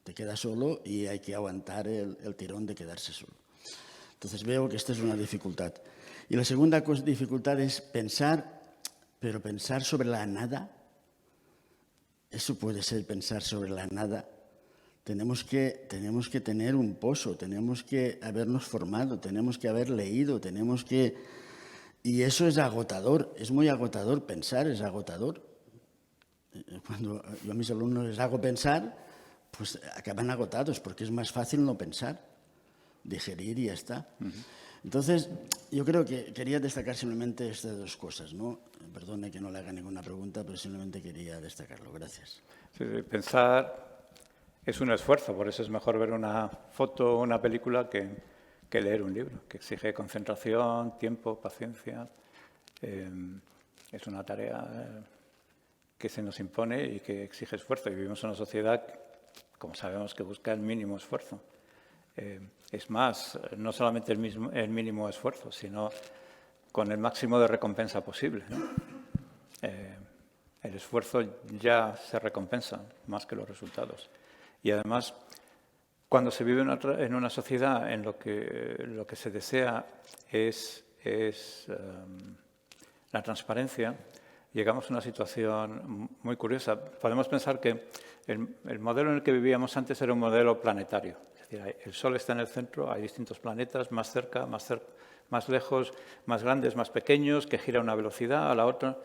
Te queda solo y hay que aguantar el tirón de quedarse solo. Entonces veo que esta es una dificultad. Y la segunda dificultad es pensar, pero pensar sobre la nada. Eso puede ser pensar sobre la nada. Tenemos que tener un pozo, tenemos que habernos formado, tenemos que haber leído, Y eso es agotador, es muy agotador pensar, es agotador. Cuando yo a mis alumnos les hago pensar, pues acaban agotados, porque es más fácil no pensar, digerir y ya está. Entonces, yo creo que quería destacar simplemente estas dos cosas, ¿no? Perdone que no le haga ninguna pregunta, pero simplemente quería destacarlo. Gracias. Sí, pensar es un esfuerzo, por eso es mejor ver una foto o una película que leer un libro, que exige concentración, tiempo, paciencia. Es una tarea que se nos impone y que exige esfuerzo. Y vivimos en una sociedad, como sabemos, que busca el mínimo esfuerzo. Es más, no solamente el mínimo esfuerzo, sino con el máximo de recompensa posible, ¿no? El esfuerzo ya se recompensa más que los resultados. Y además, cuando se vive en una sociedad en lo que se desea es la transparencia, llegamos a una situación muy curiosa. Podemos pensar que el modelo en el que vivíamos antes era un modelo planetario. Es decir, el Sol está en el centro, hay distintos planetas, más cerca, más lejos, más grandes, más pequeños, que gira a una velocidad, a la otra.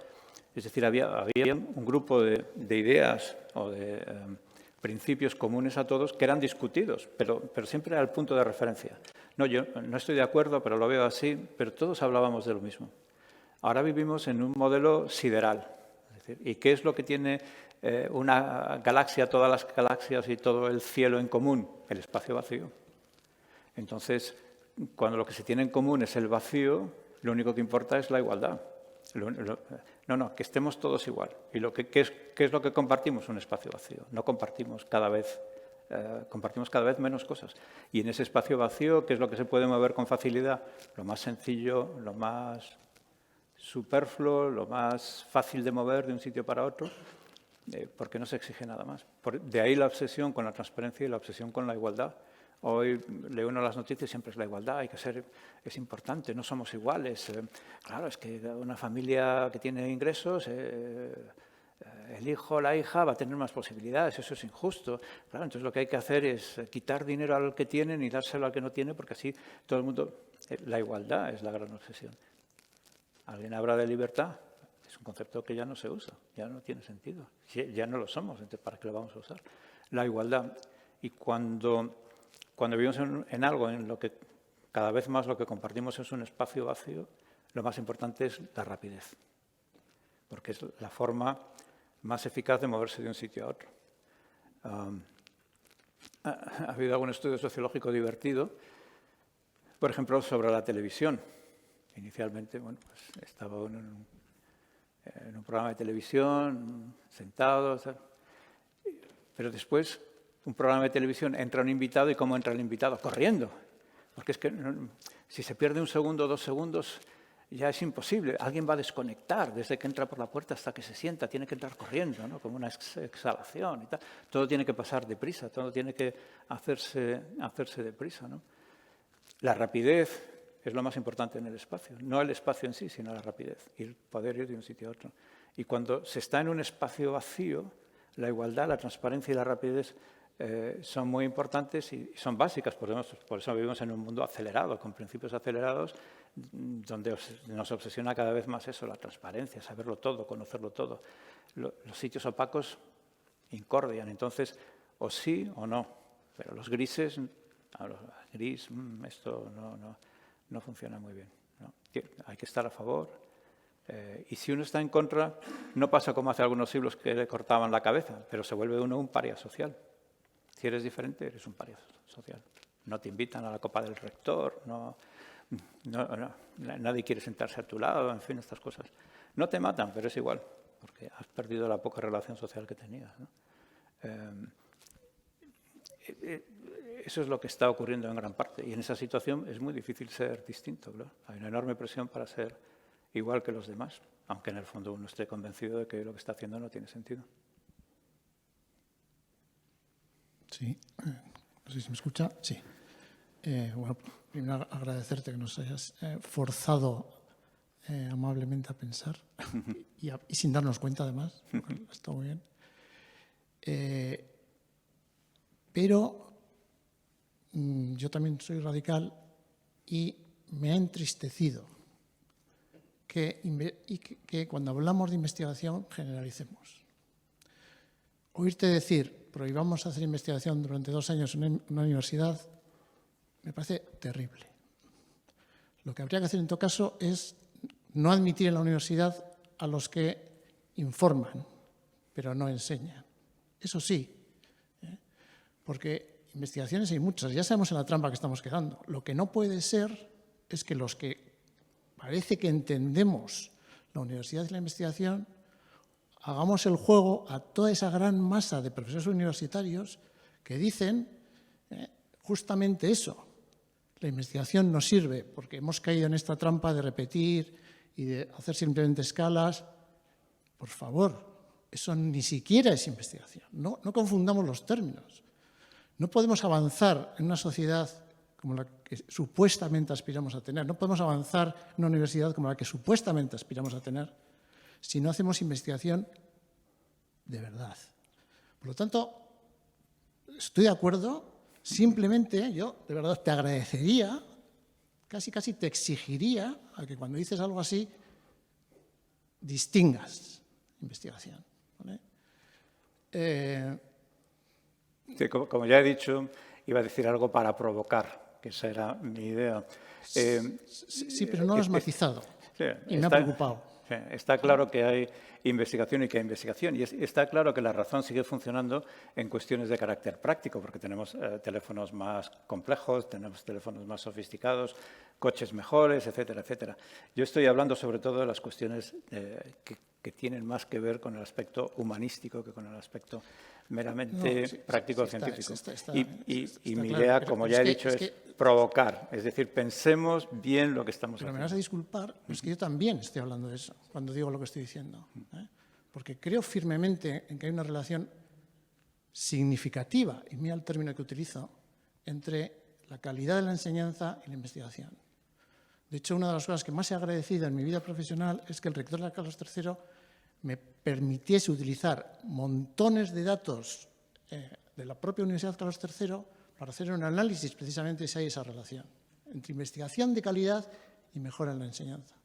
Es decir, había un grupo de ideas o de principios comunes a todos que eran discutidos, pero siempre era el punto de referencia. No, yo no estoy de acuerdo, pero lo veo así, pero todos hablábamos de lo mismo. Ahora vivimos en un modelo sideral. Es decir, ¿y qué es lo que tiene una galaxia, todas las galaxias y todo el cielo en común? El espacio vacío. Entonces, cuando lo que se tiene en común es el vacío, lo único que importa es la igualdad. No, que estemos todos igual. ¿Y qué es lo que compartimos? Un espacio vacío. No compartimos cada vez menos cosas. Y en ese espacio vacío, ¿qué es lo que se puede mover con facilidad? Lo más sencillo, lo más superfluo, lo más fácil de mover de un sitio para otro, porque no se exige nada más. De ahí la obsesión con la transparencia y la obsesión con la igualdad. Hoy leo uno las noticias, siempre es la igualdad, es importante, no somos iguales. Claro, es que una familia que tiene ingresos, el hijo o la hija va a tener más posibilidades, eso es injusto. Claro, entonces lo que hay que hacer es quitar dinero al que tiene y dárselo al que no tiene, porque así todo el mundo... La igualdad es la gran obsesión. ¿Alguien habla de libertad? Es un concepto que ya no se usa, ya no tiene sentido. Ya no lo somos, entonces ¿para qué lo vamos a usar? La igualdad. Y cuando vivimos en algo en lo que cada vez más lo que compartimos es un espacio vacío, lo más importante es la rapidez, porque es la forma más eficaz de moverse de un sitio a otro. Ha habido algún estudio sociológico divertido, por ejemplo, sobre la televisión. Inicialmente, estaba en un programa de televisión, sentado, pero después un programa de televisión entra un invitado y ¿cómo entra el invitado? Corriendo. Porque es que si se pierde un segundo o 2 segundos ya es imposible. Alguien va a desconectar desde que entra por la puerta hasta que se sienta. Tiene que entrar corriendo, ¿no? Como una exhalación y tal. Todo tiene que pasar deprisa, todo tiene que hacerse deprisa, ¿no? La rapidez es lo más importante en el espacio. No el espacio en sí, sino la rapidez. Poder ir de un sitio a otro. Y cuando se está en un espacio vacío, la igualdad, la transparencia y la rapidez son muy importantes y son básicas. Por eso vivimos en un mundo acelerado, con principios acelerados, donde nos obsesiona cada vez más eso, la transparencia, saberlo todo, conocerlo todo. Los sitios opacos incordian, entonces o sí o no. Pero los grises, esto no funciona muy bien, ¿no? Hay que estar a favor. Y si uno está en contra, no pasa como hace algunos siglos que le cortaban la cabeza, pero se vuelve uno un paria social. Si eres diferente, eres un paria social. No te invitan a la copa del rector, nadie quiere sentarse a tu lado, en fin, estas cosas. No te matan, pero es igual, porque has perdido la poca relación social que tenías, ¿no? eso es lo que está ocurriendo en gran parte. Y en esa situación es muy difícil ser distinto, claro. Hay una enorme presión para ser igual que los demás, aunque en el fondo uno esté convencido de que lo que está haciendo no tiene sentido. Sí, no sé si me escucha. Sí. Bueno, primero agradecerte que nos hayas forzado amablemente a pensar y sin darnos cuenta, además. Está muy bien. Pero yo también soy radical y me ha entristecido que cuando hablamos de investigación generalicemos. Oírte decir, prohibamos hacer investigación durante 2 años en una universidad, me parece terrible. Lo que habría que hacer en todo caso es no admitir en la universidad a los que informan, pero no enseñan. Eso sí, porque investigaciones hay muchas, ya sabemos en la trampa que estamos quedando. Lo que no puede ser es que los que parece que entendemos la universidad y la investigación hagamos el juego a toda esa gran masa de profesores universitarios que dicen justamente eso. La investigación no sirve porque hemos caído en esta trampa de repetir y de hacer simplemente escalas. Por favor, eso ni siquiera es investigación. No confundamos los términos. No podemos avanzar en una sociedad como la que supuestamente aspiramos a tener. No podemos avanzar en una universidad como la que supuestamente aspiramos a tener si no hacemos investigación de verdad. Por lo tanto, estoy de acuerdo. Simplemente yo, de verdad, te agradecería, casi te exigiría a que cuando dices algo así, distingas investigación. ¿Vale? Sí, como ya he dicho, iba a decir algo para provocar, que esa era mi idea. Sí, pero no lo has matizado. Sí, y me ha preocupado. Está claro que hay investigación y que hay investigación. Y está claro que la razón sigue funcionando en cuestiones de carácter práctico, porque tenemos teléfonos más complejos, tenemos teléfonos más sofisticados, coches mejores, etcétera, etcétera. Yo estoy hablando sobre todo de las cuestiones que tienen más que ver con el aspecto humanístico que con el aspecto meramente práctico-científico. Y mi idea, como ya he dicho, es provocar. Es decir, pensemos bien lo que estamos haciendo. Pero me vas a disculpar, es que yo también estoy hablando de eso cuando digo lo que estoy diciendo. Porque creo firmemente en que hay una relación significativa, y mira el término que utilizo, entre la calidad de la enseñanza y la investigación. De hecho, una de las cosas que más he agradecido en mi vida profesional es que el rector de Carlos III me permitiese utilizar montones de datos de la propia Universidad Carlos III para hacer un análisis precisamente si hay esa relación entre investigación de calidad y mejora en la enseñanza.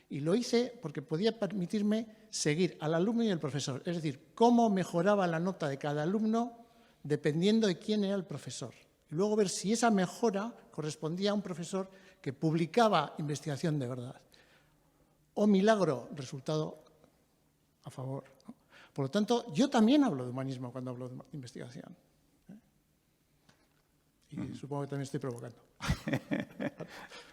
Y lo hice porque podía permitirme seguir al alumno y al profesor, es decir, cómo mejoraba la nota de cada alumno dependiendo de quién era el profesor. Y luego ver si esa mejora correspondía a un profesor que publicaba investigación de verdad. O milagro, resultado a favor, ¿no? Por lo tanto, yo también hablo de humanismo cuando hablo de investigación. Y supongo que también estoy provocando.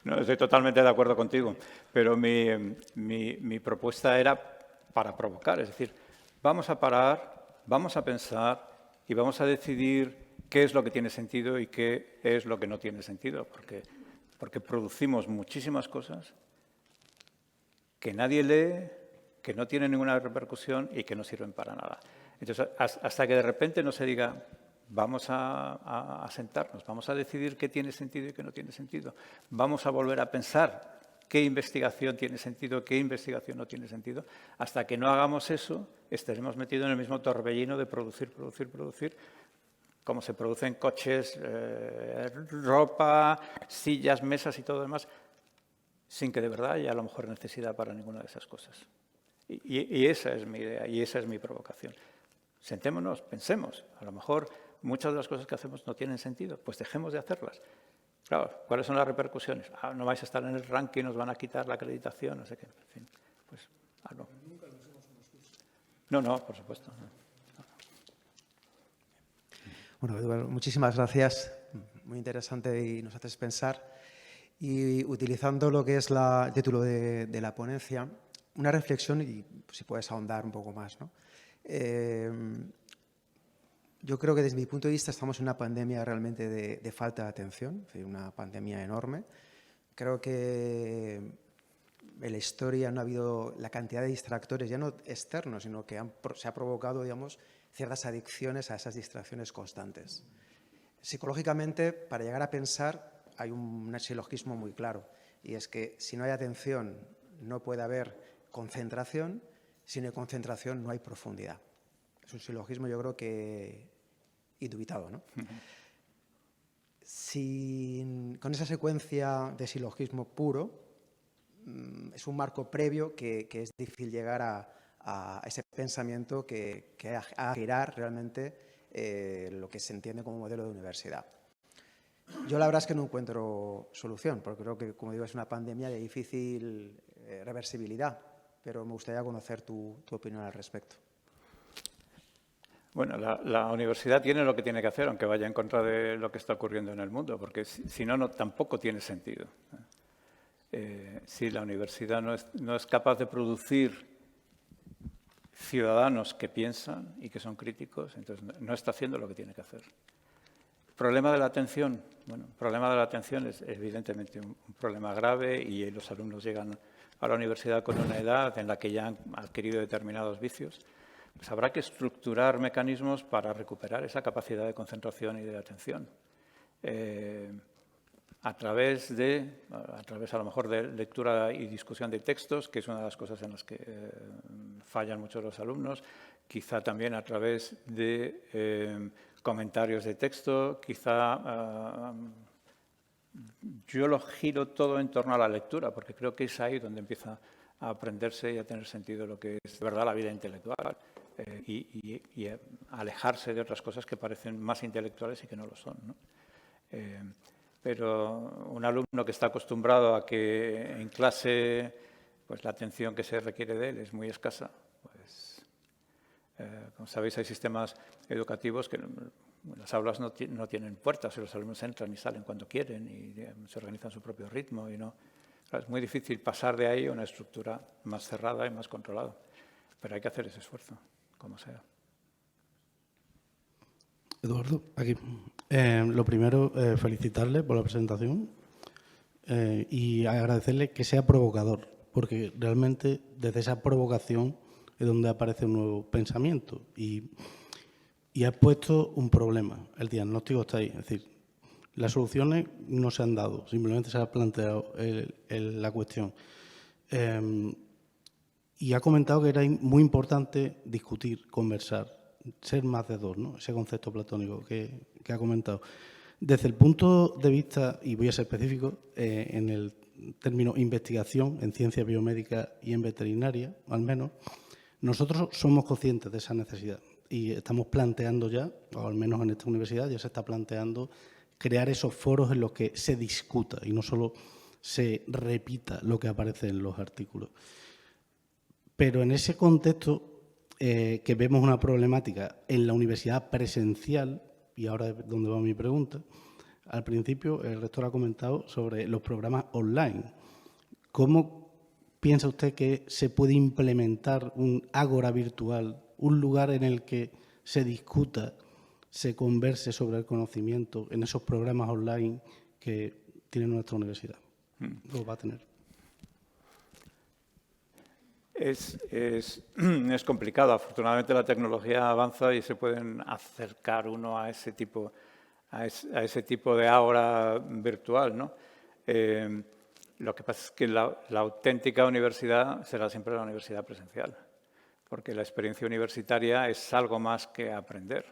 No, estoy totalmente de acuerdo contigo, pero mi propuesta era para provocar. Es decir, vamos a parar, vamos a pensar y vamos a decidir qué es lo que tiene sentido y qué es lo que no tiene sentido, porque producimos muchísimas cosas que nadie lee, que no tienen ninguna repercusión y que no sirven para nada. Entonces, hasta que de repente no se diga, vamos a sentarnos, vamos a decidir qué tiene sentido y qué no tiene sentido, vamos a volver a pensar qué investigación tiene sentido, qué investigación no tiene sentido, hasta que no hagamos eso, estaremos metidos en el mismo torbellino de producir, como se producen coches, ropa, sillas, mesas y todo lo demás, sin que de verdad haya a lo mejor necesidad para ninguna de esas cosas. Y esa es mi idea y esa es mi provocación. Sentémonos, pensemos. A lo mejor muchas de las cosas que hacemos no tienen sentido, pues dejemos de hacerlas. Claro, ¿cuáles son las repercusiones? No vais a estar en el ranking, nos van a quitar la acreditación, no sé qué. En fin, pues algo. No, por supuesto. Bueno, Eduardo, muchísimas gracias. Muy interesante y nos haces pensar. Y utilizando lo que es el título de la ponencia, una reflexión, y si puedes ahondar un poco más, ¿no? Yo creo que desde mi punto de vista estamos en una pandemia realmente de falta de atención, es decir, una pandemia enorme. Creo que en la historia no ha habido la cantidad de distractores, ya no externos, sino que se ha provocado, digamos, ciertas adicciones a esas distracciones constantes. Psicológicamente, para llegar a pensar, hay un silogismo muy claro, y es que si no hay atención no puede haber concentración, si no hay concentración no hay profundidad. Es un silogismo, yo creo que indubitado, ¿no? Con esa secuencia de silogismo puro, es un marco previo que es difícil llegar a ese pensamiento que a girar realmente lo que se entiende como modelo de universidad. Yo la verdad es que no encuentro solución, porque creo que, como digo, es una pandemia de difícil reversibilidad, pero me gustaría conocer tu opinión al respecto. Bueno, la universidad tiene lo que tiene que hacer, aunque vaya en contra de lo que está ocurriendo en el mundo, porque si no, tampoco tiene sentido. Si la universidad no es capaz de producir ciudadanos que piensan y que son críticos, entonces no está haciendo lo que tiene que hacer. El problema de la atención, bueno, el problema de la atención es evidentemente un problema grave y los alumnos llegan a la universidad con una edad en la que ya han adquirido determinados vicios. Pues habrá que estructurar mecanismos para recuperar esa capacidad de concentración y de atención. A través a lo mejor de lectura y discusión de textos, que es una de las cosas en las que fallan muchos los alumnos, quizá también a través de comentarios de texto, quizá yo lo giro todo en torno a la lectura, porque creo que es ahí donde empieza a aprenderse y a tener sentido lo que es de verdad la vida intelectual. Y alejarse de otras cosas que parecen más intelectuales y que no lo son, ¿no? Pero un alumno que está acostumbrado a que en clase pues la atención que se requiere de él es muy escasa, pues como sabéis hay sistemas educativos que las aulas no tienen puertas y los alumnos entran y salen cuando quieren y se organizan su propio ritmo y no. Claro, es muy difícil pasar de ahí a una estructura más cerrada y más controlada, pero hay que hacer ese esfuerzo, como sea. Eduardo, aquí. Lo primero, felicitarle por la presentación y agradecerle que sea provocador, porque realmente desde esa provocación es donde aparece un nuevo pensamiento y has puesto un problema. El diagnóstico está ahí, es decir, las soluciones no se han dado, simplemente se ha planteado la cuestión. Y ha comentado que era muy importante discutir, conversar, ser más de dos, ¿no? Ese concepto platónico que ha comentado. Desde el punto de vista, y voy a ser específico, en el término investigación en ciencia biomédica y en veterinaria, al menos, nosotros somos conscientes de esa necesidad y estamos planteando ya, o al menos en esta universidad, ya se está planteando crear esos foros en los que se discuta y no solo se repita lo que aparece en los artículos. Pero en ese contexto que vemos una problemática en la universidad presencial, y ahora es donde va mi pregunta, al principio el rector ha comentado sobre los programas online. ¿Cómo piensa usted que se puede implementar un ágora virtual, un lugar en el que se discuta, se converse sobre el conocimiento en esos programas online que tiene nuestra universidad? ¿Lo va a tener? Es complicado. Afortunadamente la tecnología avanza y se pueden acercar uno a ese tipo de ágora virtual, ¿no? Lo que pasa es que la auténtica universidad será siempre la universidad presencial, porque la experiencia universitaria es algo más que aprender.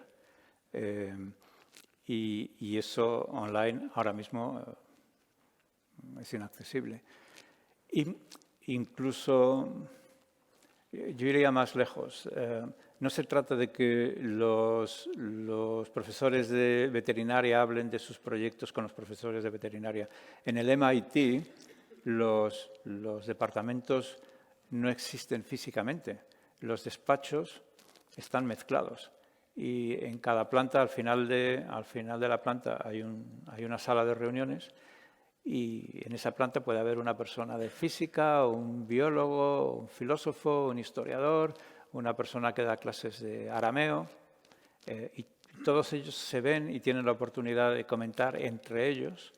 Y eso online ahora mismo es inaccesible. Incluso yo iría más lejos. No se trata de que los profesores de veterinaria hablen de sus proyectos con los profesores de veterinaria. En el MIT los departamentos no existen físicamente. Los despachos están mezclados y en cada planta, al final de la planta, hay una sala de reuniones. Y en esa planta puede haber una persona de física, un biólogo, un filósofo, un historiador, una persona que da clases de arameo. Y todos ellos se ven y tienen la oportunidad de comentar entre ellos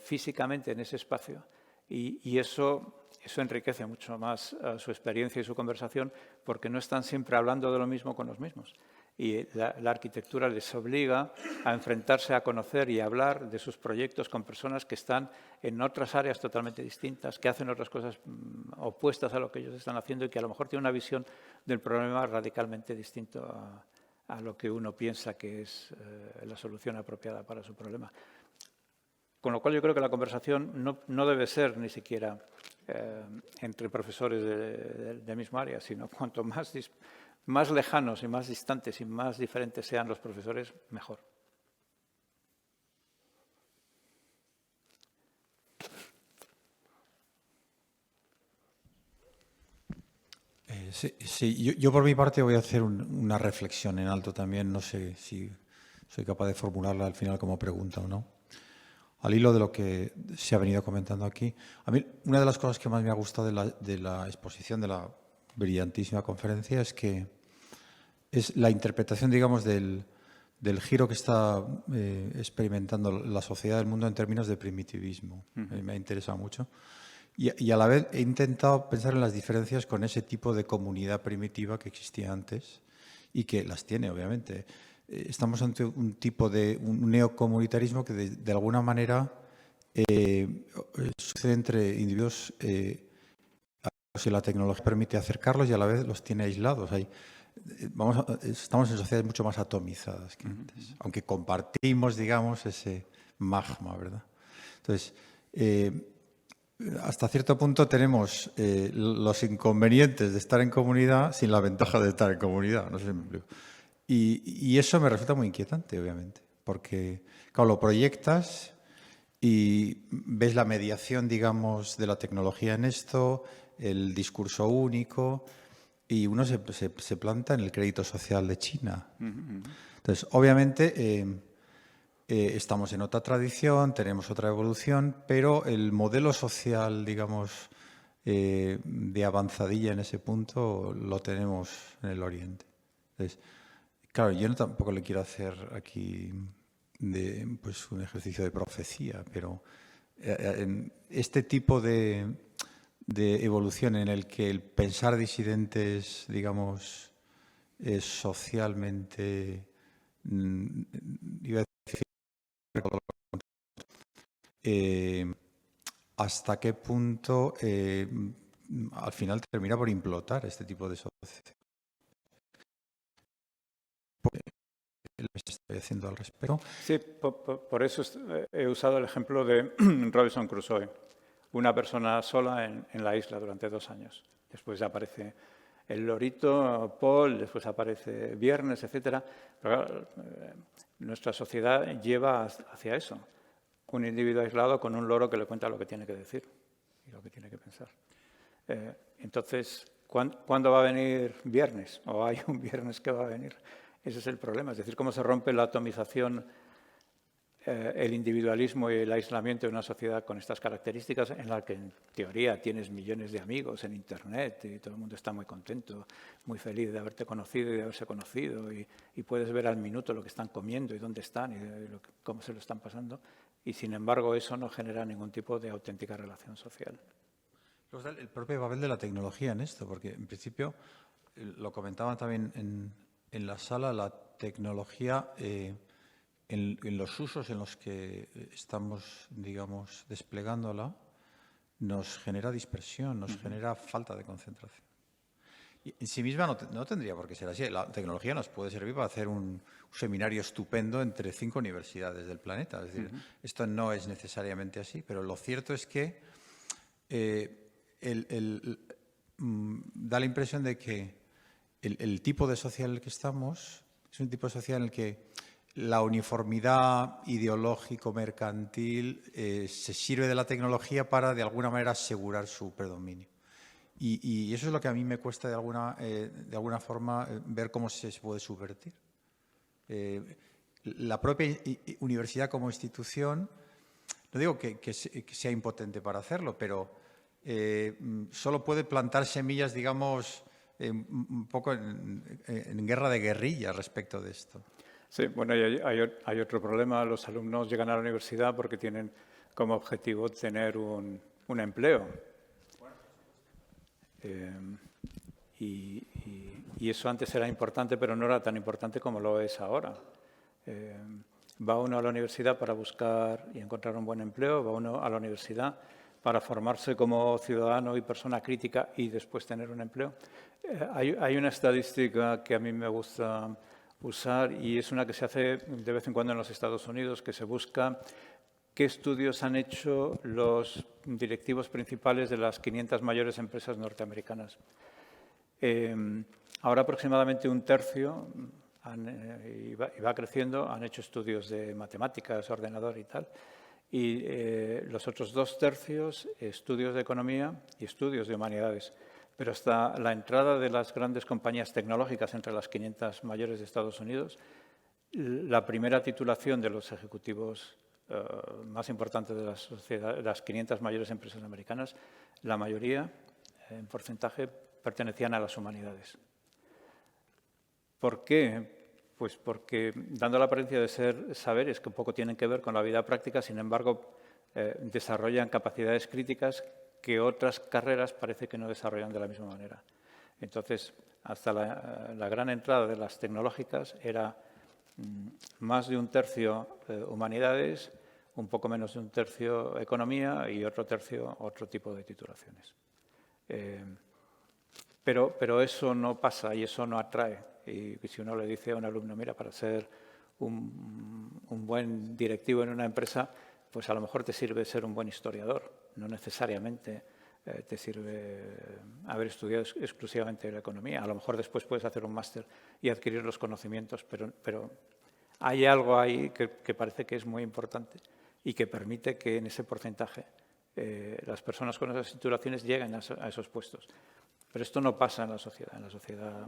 físicamente en ese espacio y eso enriquece mucho más su experiencia y su conversación porque no están siempre hablando de lo mismo con los mismos. Y la arquitectura les obliga a enfrentarse, a conocer y a hablar de sus proyectos con personas que están en otras áreas totalmente distintas, que hacen otras cosas opuestas a lo que ellos están haciendo y que a lo mejor tienen una visión del problema radicalmente distinta a lo que uno piensa que es la solución apropiada para su problema. Con lo cual yo creo que la conversación no debe ser ni siquiera entre profesores del mismo área, sino cuanto más lejanos y más distantes y más diferentes sean los profesores, mejor. Sí, yo por mi parte voy a hacer una reflexión en alto también, no sé si soy capaz de formularla al final como pregunta o no. Al hilo de lo que se ha venido comentando aquí, a mí una de las cosas que más me ha gustado de la exposición, de la brillantísima conferencia, es que es la interpretación, digamos, del giro que está experimentando la sociedad del mundo en términos de primitivismo. Me ha interesado mucho. Y a la vez he intentado pensar en las diferencias con ese tipo de comunidad primitiva que existía antes y que las tiene, obviamente. Estamos ante un tipo de un neocomunitarismo que de alguna manera sucede entre individuos si la tecnología permite acercarlos y a la vez los tiene aislados. Estamos en sociedades mucho más atomizadas que antes, aunque compartimos, digamos, ese magma, ¿verdad? Entonces, hasta cierto punto tenemos los inconvenientes de estar en comunidad sin la ventaja de estar en comunidad. No sé si me explico. Y eso me resulta muy inquietante, obviamente, porque, claro, lo proyectas y ves la mediación, digamos, de la tecnología en esto, el discurso único, y uno se planta en el crédito social de China. Entonces, obviamente, estamos en otra tradición, tenemos otra evolución, pero el modelo social, digamos, de avanzadilla en ese punto lo tenemos en el Oriente. Entonces, claro, yo tampoco le quiero hacer aquí pues, un ejercicio de profecía, pero este tipo de evolución en el que el pensar disidente es, digamos, es socialmente, iba a decir, hasta qué punto al final termina por implotar este tipo de sociedad. Estoy haciendo al respecto. Sí, por eso he usado el ejemplo de Robinson Crusoe, una persona sola en la isla durante 2 años. Después aparece el lorito, Paul, después aparece Viernes, etc. Pero nuestra sociedad lleva hacia eso. Un individuo aislado con un loro que le cuenta lo que tiene que decir y lo que tiene que pensar. Entonces, ¿cuándo va a venir Viernes? ¿O hay un Viernes que va a venir? Ese es el problema, es decir, cómo se rompe la atomización, el individualismo y el aislamiento de una sociedad con estas características en la que en teoría tienes millones de amigos en Internet y todo el mundo está muy contento, muy feliz de haberte conocido y de haberse conocido y puedes ver al minuto lo que están comiendo y dónde están y cómo se lo están pasando y sin embargo eso no genera ningún tipo de auténtica relación social. El propio papel de la tecnología en esto, porque en principio, lo comentaban también en la sala, la tecnología en los usos en los que estamos, digamos, desplegándola, nos genera dispersión, nos genera falta de concentración. Y en sí misma no tendría por qué ser así. La tecnología nos puede servir para hacer un seminario estupendo entre 5 universidades del planeta. Es decir, esto no es necesariamente así, pero lo cierto es que da la impresión de que el tipo de sociedad en el que estamos es un tipo de sociedad en el que la uniformidad ideológico-mercantil se sirve de la tecnología para, de alguna manera, asegurar su predominio. Y eso es lo que a mí me cuesta, de alguna forma, ver cómo se puede subvertir. La propia universidad como institución, no digo que sea impotente para hacerlo, pero solo puede plantar semillas, digamos, un poco en guerra de guerrilla respecto de esto. Sí, bueno, y hay otro problema. Los alumnos llegan a la universidad porque tienen como objetivo tener un empleo. Y eso antes era importante, pero no era tan importante como lo es ahora. Va uno a la universidad para buscar y encontrar un buen empleo, va uno a la universidad para formarse como ciudadano y persona crítica y después tener un empleo. Hay una estadística que a mí me gusta usar y es una que se hace de vez en cuando en los Estados Unidos, que se busca qué estudios han hecho los directivos principales de las 500 mayores empresas norteamericanas. Ahora aproximadamente un tercio, y va creciendo, han hecho estudios de matemáticas, ordenador y tal, y los otros 2 tercios estudios de economía y estudios de humanidades. Pero hasta la entrada de las grandes compañías tecnológicas entre las 500 mayores de Estados Unidos, la primera titulación de los ejecutivos más importantes de las 500 mayores empresas americanas, la mayoría, en porcentaje, pertenecían a las humanidades. ¿Por qué? Pues porque, dando la apariencia de ser saberes que un poco tienen que ver con la vida práctica, sin embargo, desarrollan capacidades críticas que otras carreras parece que no desarrollan de la misma manera. Entonces, hasta la gran entrada de las tecnológicas era más de un tercio humanidades, un poco menos de un tercio economía y otro tercio otro tipo de titulaciones. Pero eso no pasa y eso no atrae. Y si uno le dice a un alumno, mira, para ser un buen directivo en una empresa, pues a lo mejor te sirve ser un buen historiador, no necesariamente te sirve haber estudiado exclusivamente la economía. A lo mejor después puedes hacer un máster y adquirir los conocimientos, pero hay algo ahí que parece que es muy importante y que permite que en ese porcentaje las personas con esas titulaciones lleguen a esos puestos. Pero esto no pasa en la sociedad. En la sociedad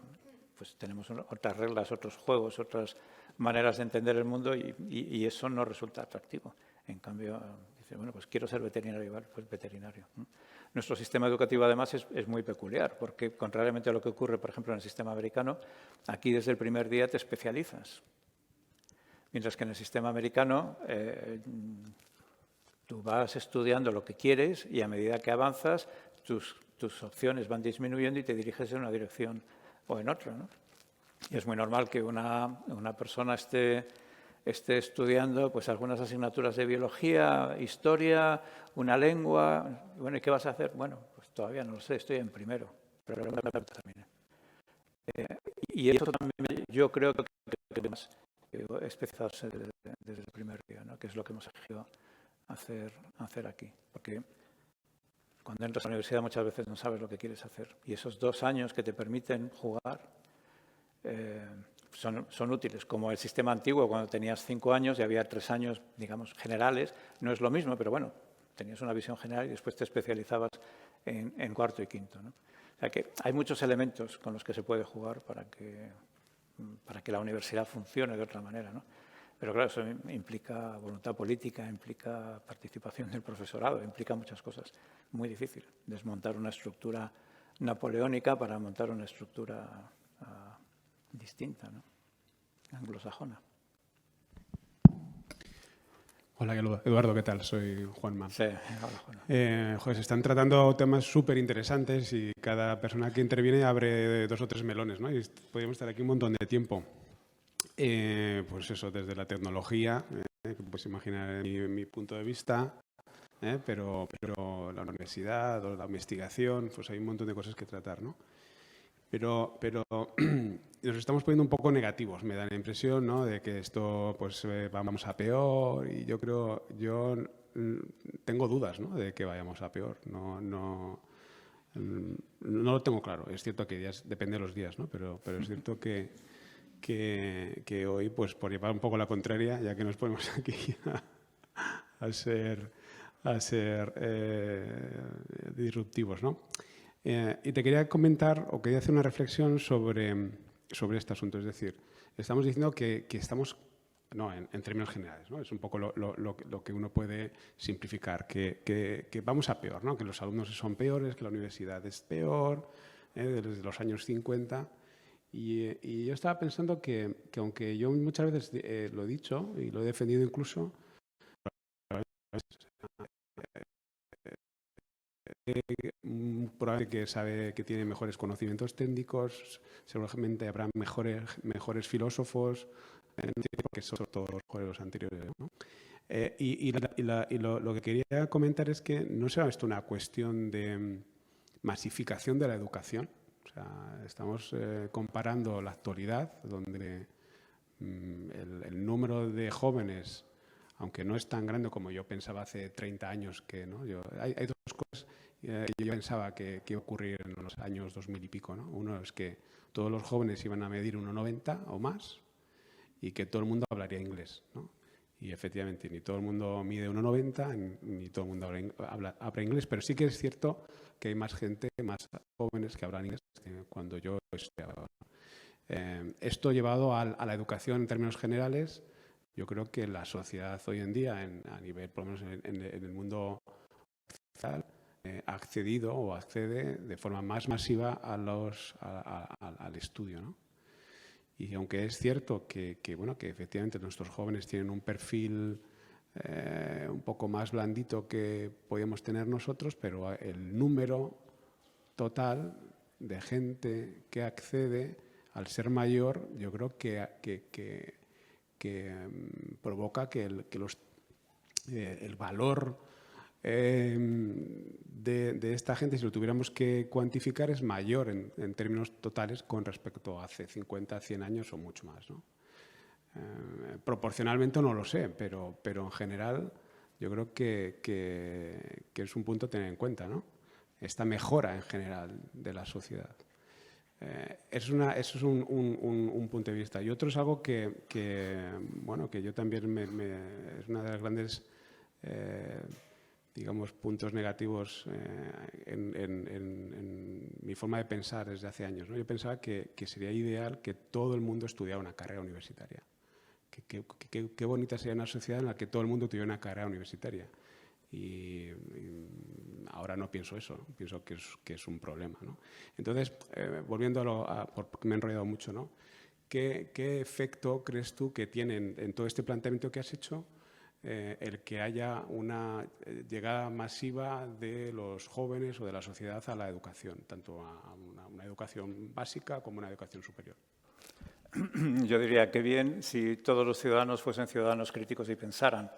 pues tenemos otras reglas, otros juegos, otras maneras de entender el mundo y eso no resulta atractivo. En cambio, dice, bueno, pues quiero ser veterinario igual, pues veterinario. Nuestro sistema educativo, además, es muy peculiar, porque contrariamente a lo que ocurre, por ejemplo, en el sistema americano, aquí desde el primer día te especializas. Mientras que en el sistema americano tú vas estudiando lo que quieres y a medida que avanzas, tus opciones van disminuyendo y te diriges en una dirección o en otra, ¿no? Y es muy normal que una persona esté estudiando pues algunas asignaturas de biología, historia, una lengua. Bueno, ¿y qué vas a hacer? Bueno, pues todavía no lo sé, estoy en primero, pero no me termine. Y eso también yo creo que más especializarse desde el primer día, ¿no? Que es lo que hemos elegido hacer aquí. Porque cuando entras a la universidad muchas veces no sabes lo que quieres hacer. Y esos 2 años que te permiten jugar son útiles. Como el sistema antiguo, cuando tenías 5 años y había 3 años, digamos, generales, no es lo mismo, pero bueno, tenías una visión general y después te especializabas en cuarto y quinto, ¿no? O sea que hay muchos elementos con los que se puede jugar para que la universidad funcione de otra manera, ¿no? Pero claro, eso implica voluntad política, implica participación del profesorado, implica muchas cosas. Muy difícil desmontar una estructura napoleónica para montar una estructura distinta, ¿no? Anglosajona. Hola, Eduardo, ¿qué tal? Soy Juanma. Sí, hola, Juan. Se están tratando temas súper interesantes y cada persona que interviene abre 2 o 3 melones, ¿no? Y podríamos estar aquí un montón de tiempo. Pues eso, desde la tecnología, que puedes imaginar mi punto de vista, pero la universidad o la investigación, pues hay un montón de cosas que tratar, ¿no? Pero nos estamos poniendo un poco negativos, me da la impresión, ¿no? De que esto pues vamos a peor y yo tengo dudas, ¿no? De que vayamos a peor. No lo tengo claro. Es cierto que depende de los días, ¿no? Pero es cierto que hoy, pues por llevar un poco la contraria, ya que nos ponemos aquí a ser disruptivos, ¿no? Y te quería comentar o quería hacer una reflexión sobre este asunto. Es decir, estamos diciendo que estamos, no, en términos generales, ¿no? Es un poco lo que uno puede simplificar, que vamos a peor, ¿no? Que los alumnos son peores, que la universidad es peor, desde los años 50. Y yo estaba pensando que aunque yo muchas veces lo he dicho y lo he defendido incluso, probablemente que sabe que tiene mejores conocimientos técnicos, seguramente habrá mejores filósofos, que son todos los anteriores, ¿no? Lo que quería comentar es que no será esto una cuestión de masificación de la educación. O sea, estamos comparando la actualidad, donde el número de jóvenes, aunque no es tan grande como yo pensaba hace 30 años, que ¿no? Hay dos cosas que yo pensaba que iba a ocurrir en los años 2000 y pico, ¿no? Uno es que todos los jóvenes iban a medir 1,90 o más y que todo el mundo hablaría inglés, ¿no? Y efectivamente, ni todo el mundo mide 1,90, ni todo el mundo habla inglés, pero sí que es cierto que hay más gente, más jóvenes que hablan inglés que cuando yo estudiaba. Esto llevado a la educación en términos generales, yo creo que la sociedad hoy en día, a nivel, por lo menos en el mundo occidental, ha accedido o accede de forma más masiva al estudio, ¿no? Y aunque es cierto que efectivamente nuestros jóvenes tienen un perfil un poco más blandito que podíamos tener nosotros, pero el número total de gente que accede al ser mayor, yo creo que provoca que el valor de esta gente, si lo tuviéramos que cuantificar, es mayor en términos totales con respecto a hace 50, 100 años o mucho más, ¿no? Proporcionalmente no lo sé, pero en general yo creo que es un punto a tener en cuenta, ¿no? Esta mejora en general de la sociedad. Eso es un punto de vista. Y otro es algo que yo también es una de las grandes digamos, puntos negativos en mi forma de pensar desde hace años, ¿no? Yo pensaba que sería ideal que todo el mundo estudiara una carrera universitaria. Qué bonita sería una sociedad en la que todo el mundo tuviera una carrera universitaria. Y ahora no pienso eso, ¿no? Pienso que es un problema, ¿no? Entonces, volviendo porque me he enrollado mucho, ¿no? ¿Qué efecto crees tú que tiene en todo este planteamiento que has hecho el que haya una llegada masiva de los jóvenes o de la sociedad a la educación, tanto a una educación básica como una educación superior? Yo diría que bien si todos los ciudadanos fuesen ciudadanos críticos y pensaran.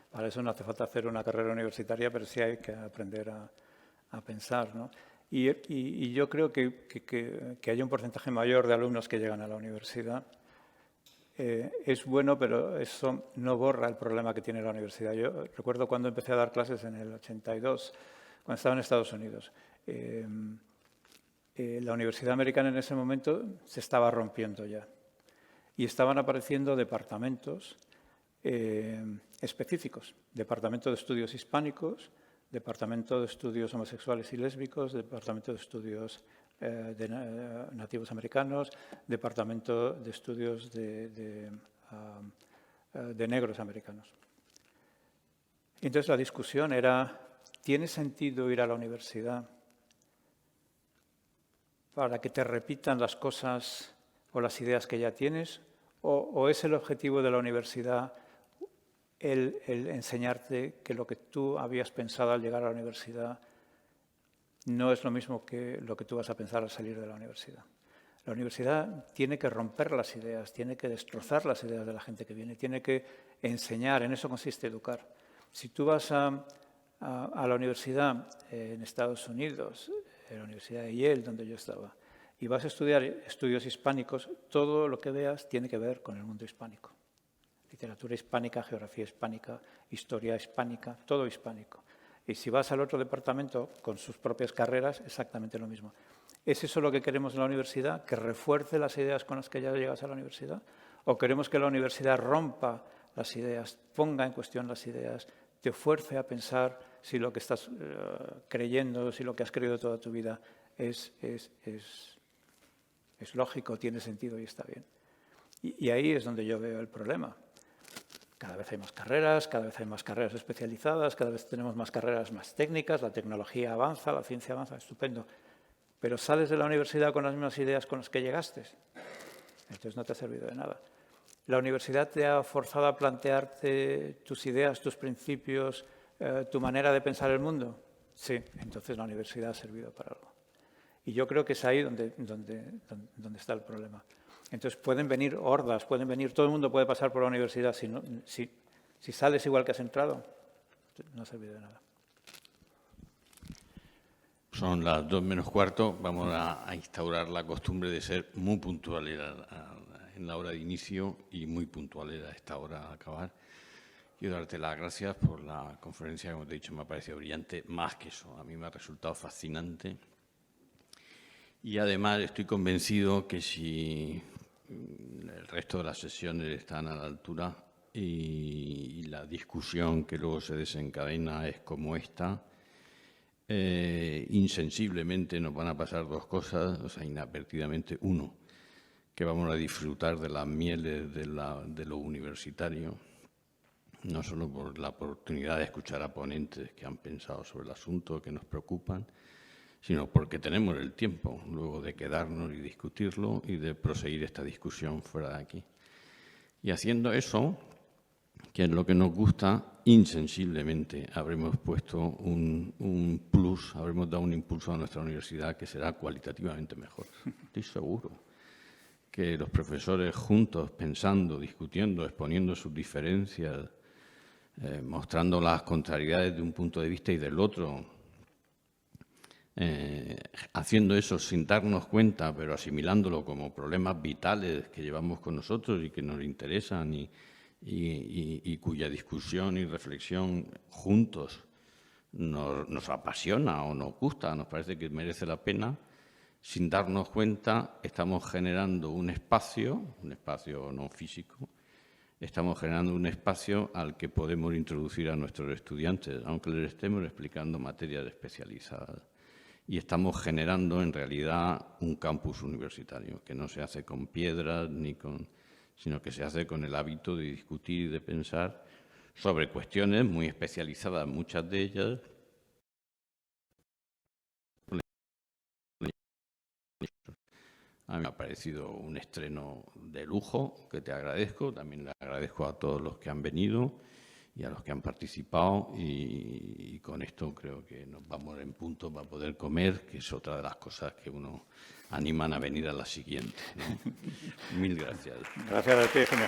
Para eso no hace falta hacer una carrera universitaria, pero sí hay que aprender a pensar, ¿no? Y yo creo que haya un porcentaje mayor de alumnos que llegan a la universidad. Es bueno, pero eso no borra el problema que tiene la universidad. Yo recuerdo cuando empecé a dar clases en el 82, cuando estaba en Estados Unidos. La universidad americana en ese momento se estaba rompiendo ya. Y estaban apareciendo departamentos específicos. Departamento de Estudios Hispánicos, Departamento de Estudios Homosexuales y Lésbicos, Departamento de Estudios de nativos americanos, Departamento de Estudios de negros americanos. Y entonces la discusión era, ¿tiene sentido ir a la universidad para que te repitan las cosas o las ideas que ya tienes? ¿O es el objetivo de la universidad el enseñarte que lo que tú habías pensado al llegar a la universidad no es lo mismo que lo que tú vas a pensar al salir de la universidad? La universidad tiene que romper las ideas, tiene que destrozar las ideas de la gente que viene, tiene que enseñar, en eso consiste educar. Si tú vas a la universidad en Estados Unidos, en la Universidad de Yale, donde yo estaba, y vas a estudiar estudios hispánicos, todo lo que veas tiene que ver con el mundo hispánico. Literatura hispánica, geografía hispánica, historia hispánica, todo hispánico. Y si vas al otro departamento con sus propias carreras, exactamente lo mismo. ¿Es eso lo que queremos en la universidad? ¿Que refuerce las ideas con las que ya llegas a la universidad? ¿O queremos que la universidad rompa las ideas, ponga en cuestión las ideas, te fuerce a pensar si lo que estás creyendo, si lo que has creído toda tu vida es lógico, tiene sentido y está bien? Y ahí es donde yo veo el problema. Cada vez hay más carreras especializadas, cada vez tenemos más carreras más técnicas, la tecnología avanza, la ciencia avanza, estupendo. pero sales de la universidad con las mismas ideas con las que llegaste. Entonces no te ha servido de nada. ¿La universidad te ha forzado a plantearte tus ideas, tus principios, tu manera de pensar el mundo? Sí, entonces la universidad ha servido para algo. Y yo creo que es ahí donde está el problema. Entonces pueden venir hordas, todo el mundo puede pasar por la universidad. Si sales igual que has entrado, no ha servido de nada. Son las 2 menos cuarto. Vamos a instaurar la costumbre de ser muy puntuales en la hora de inicio y muy puntuales a esta hora de acabar. Quiero darte las gracias por la conferencia, como te he dicho, me ha parecido brillante. Más que eso, a mí me ha resultado fascinante. Y además estoy convencido que si el resto de las sesiones están a la altura y la discusión que luego se desencadena es como esta, insensiblemente nos van a pasar 2 cosas, o sea, inadvertidamente. Uno, que vamos a disfrutar de las mieles de lo universitario, no solo por la oportunidad de escuchar a ponentes que han pensado sobre el asunto, que nos preocupan, sino porque tenemos el tiempo luego de quedarnos y discutirlo y de proseguir esta discusión fuera de aquí. Y haciendo eso, que es lo que nos gusta, insensiblemente habremos puesto un plus, habremos dado un impulso a nuestra universidad que será cualitativamente mejor. Estoy seguro que los profesores juntos, pensando, discutiendo, exponiendo sus diferencias, mostrando las contrariedades de un punto de vista y del otro, haciendo eso sin darnos cuenta, pero asimilándolo como problemas vitales que llevamos con nosotros y que nos interesan y cuya discusión y reflexión juntos nos apasiona o nos gusta, nos parece que merece la pena. Sin darnos cuenta, estamos generando un espacio no físico, estamos generando un espacio al que podemos introducir a nuestros estudiantes, aunque les estemos explicando materias especializadas. Y estamos generando, en realidad, un campus universitario, que no se hace con piedras, sino que se hace con el hábito de discutir y de pensar sobre cuestiones muy especializadas, muchas de ellas. A mí me ha parecido un estreno de lujo, que te agradezco. También le agradezco a todos los que han venido y a los que han participado. Y con esto creo que nos vamos en punto para poder comer, que es otra de las cosas que uno animan a venir a la siguiente, ¿no? Mil gracias. Gracias a ti, Eugenio.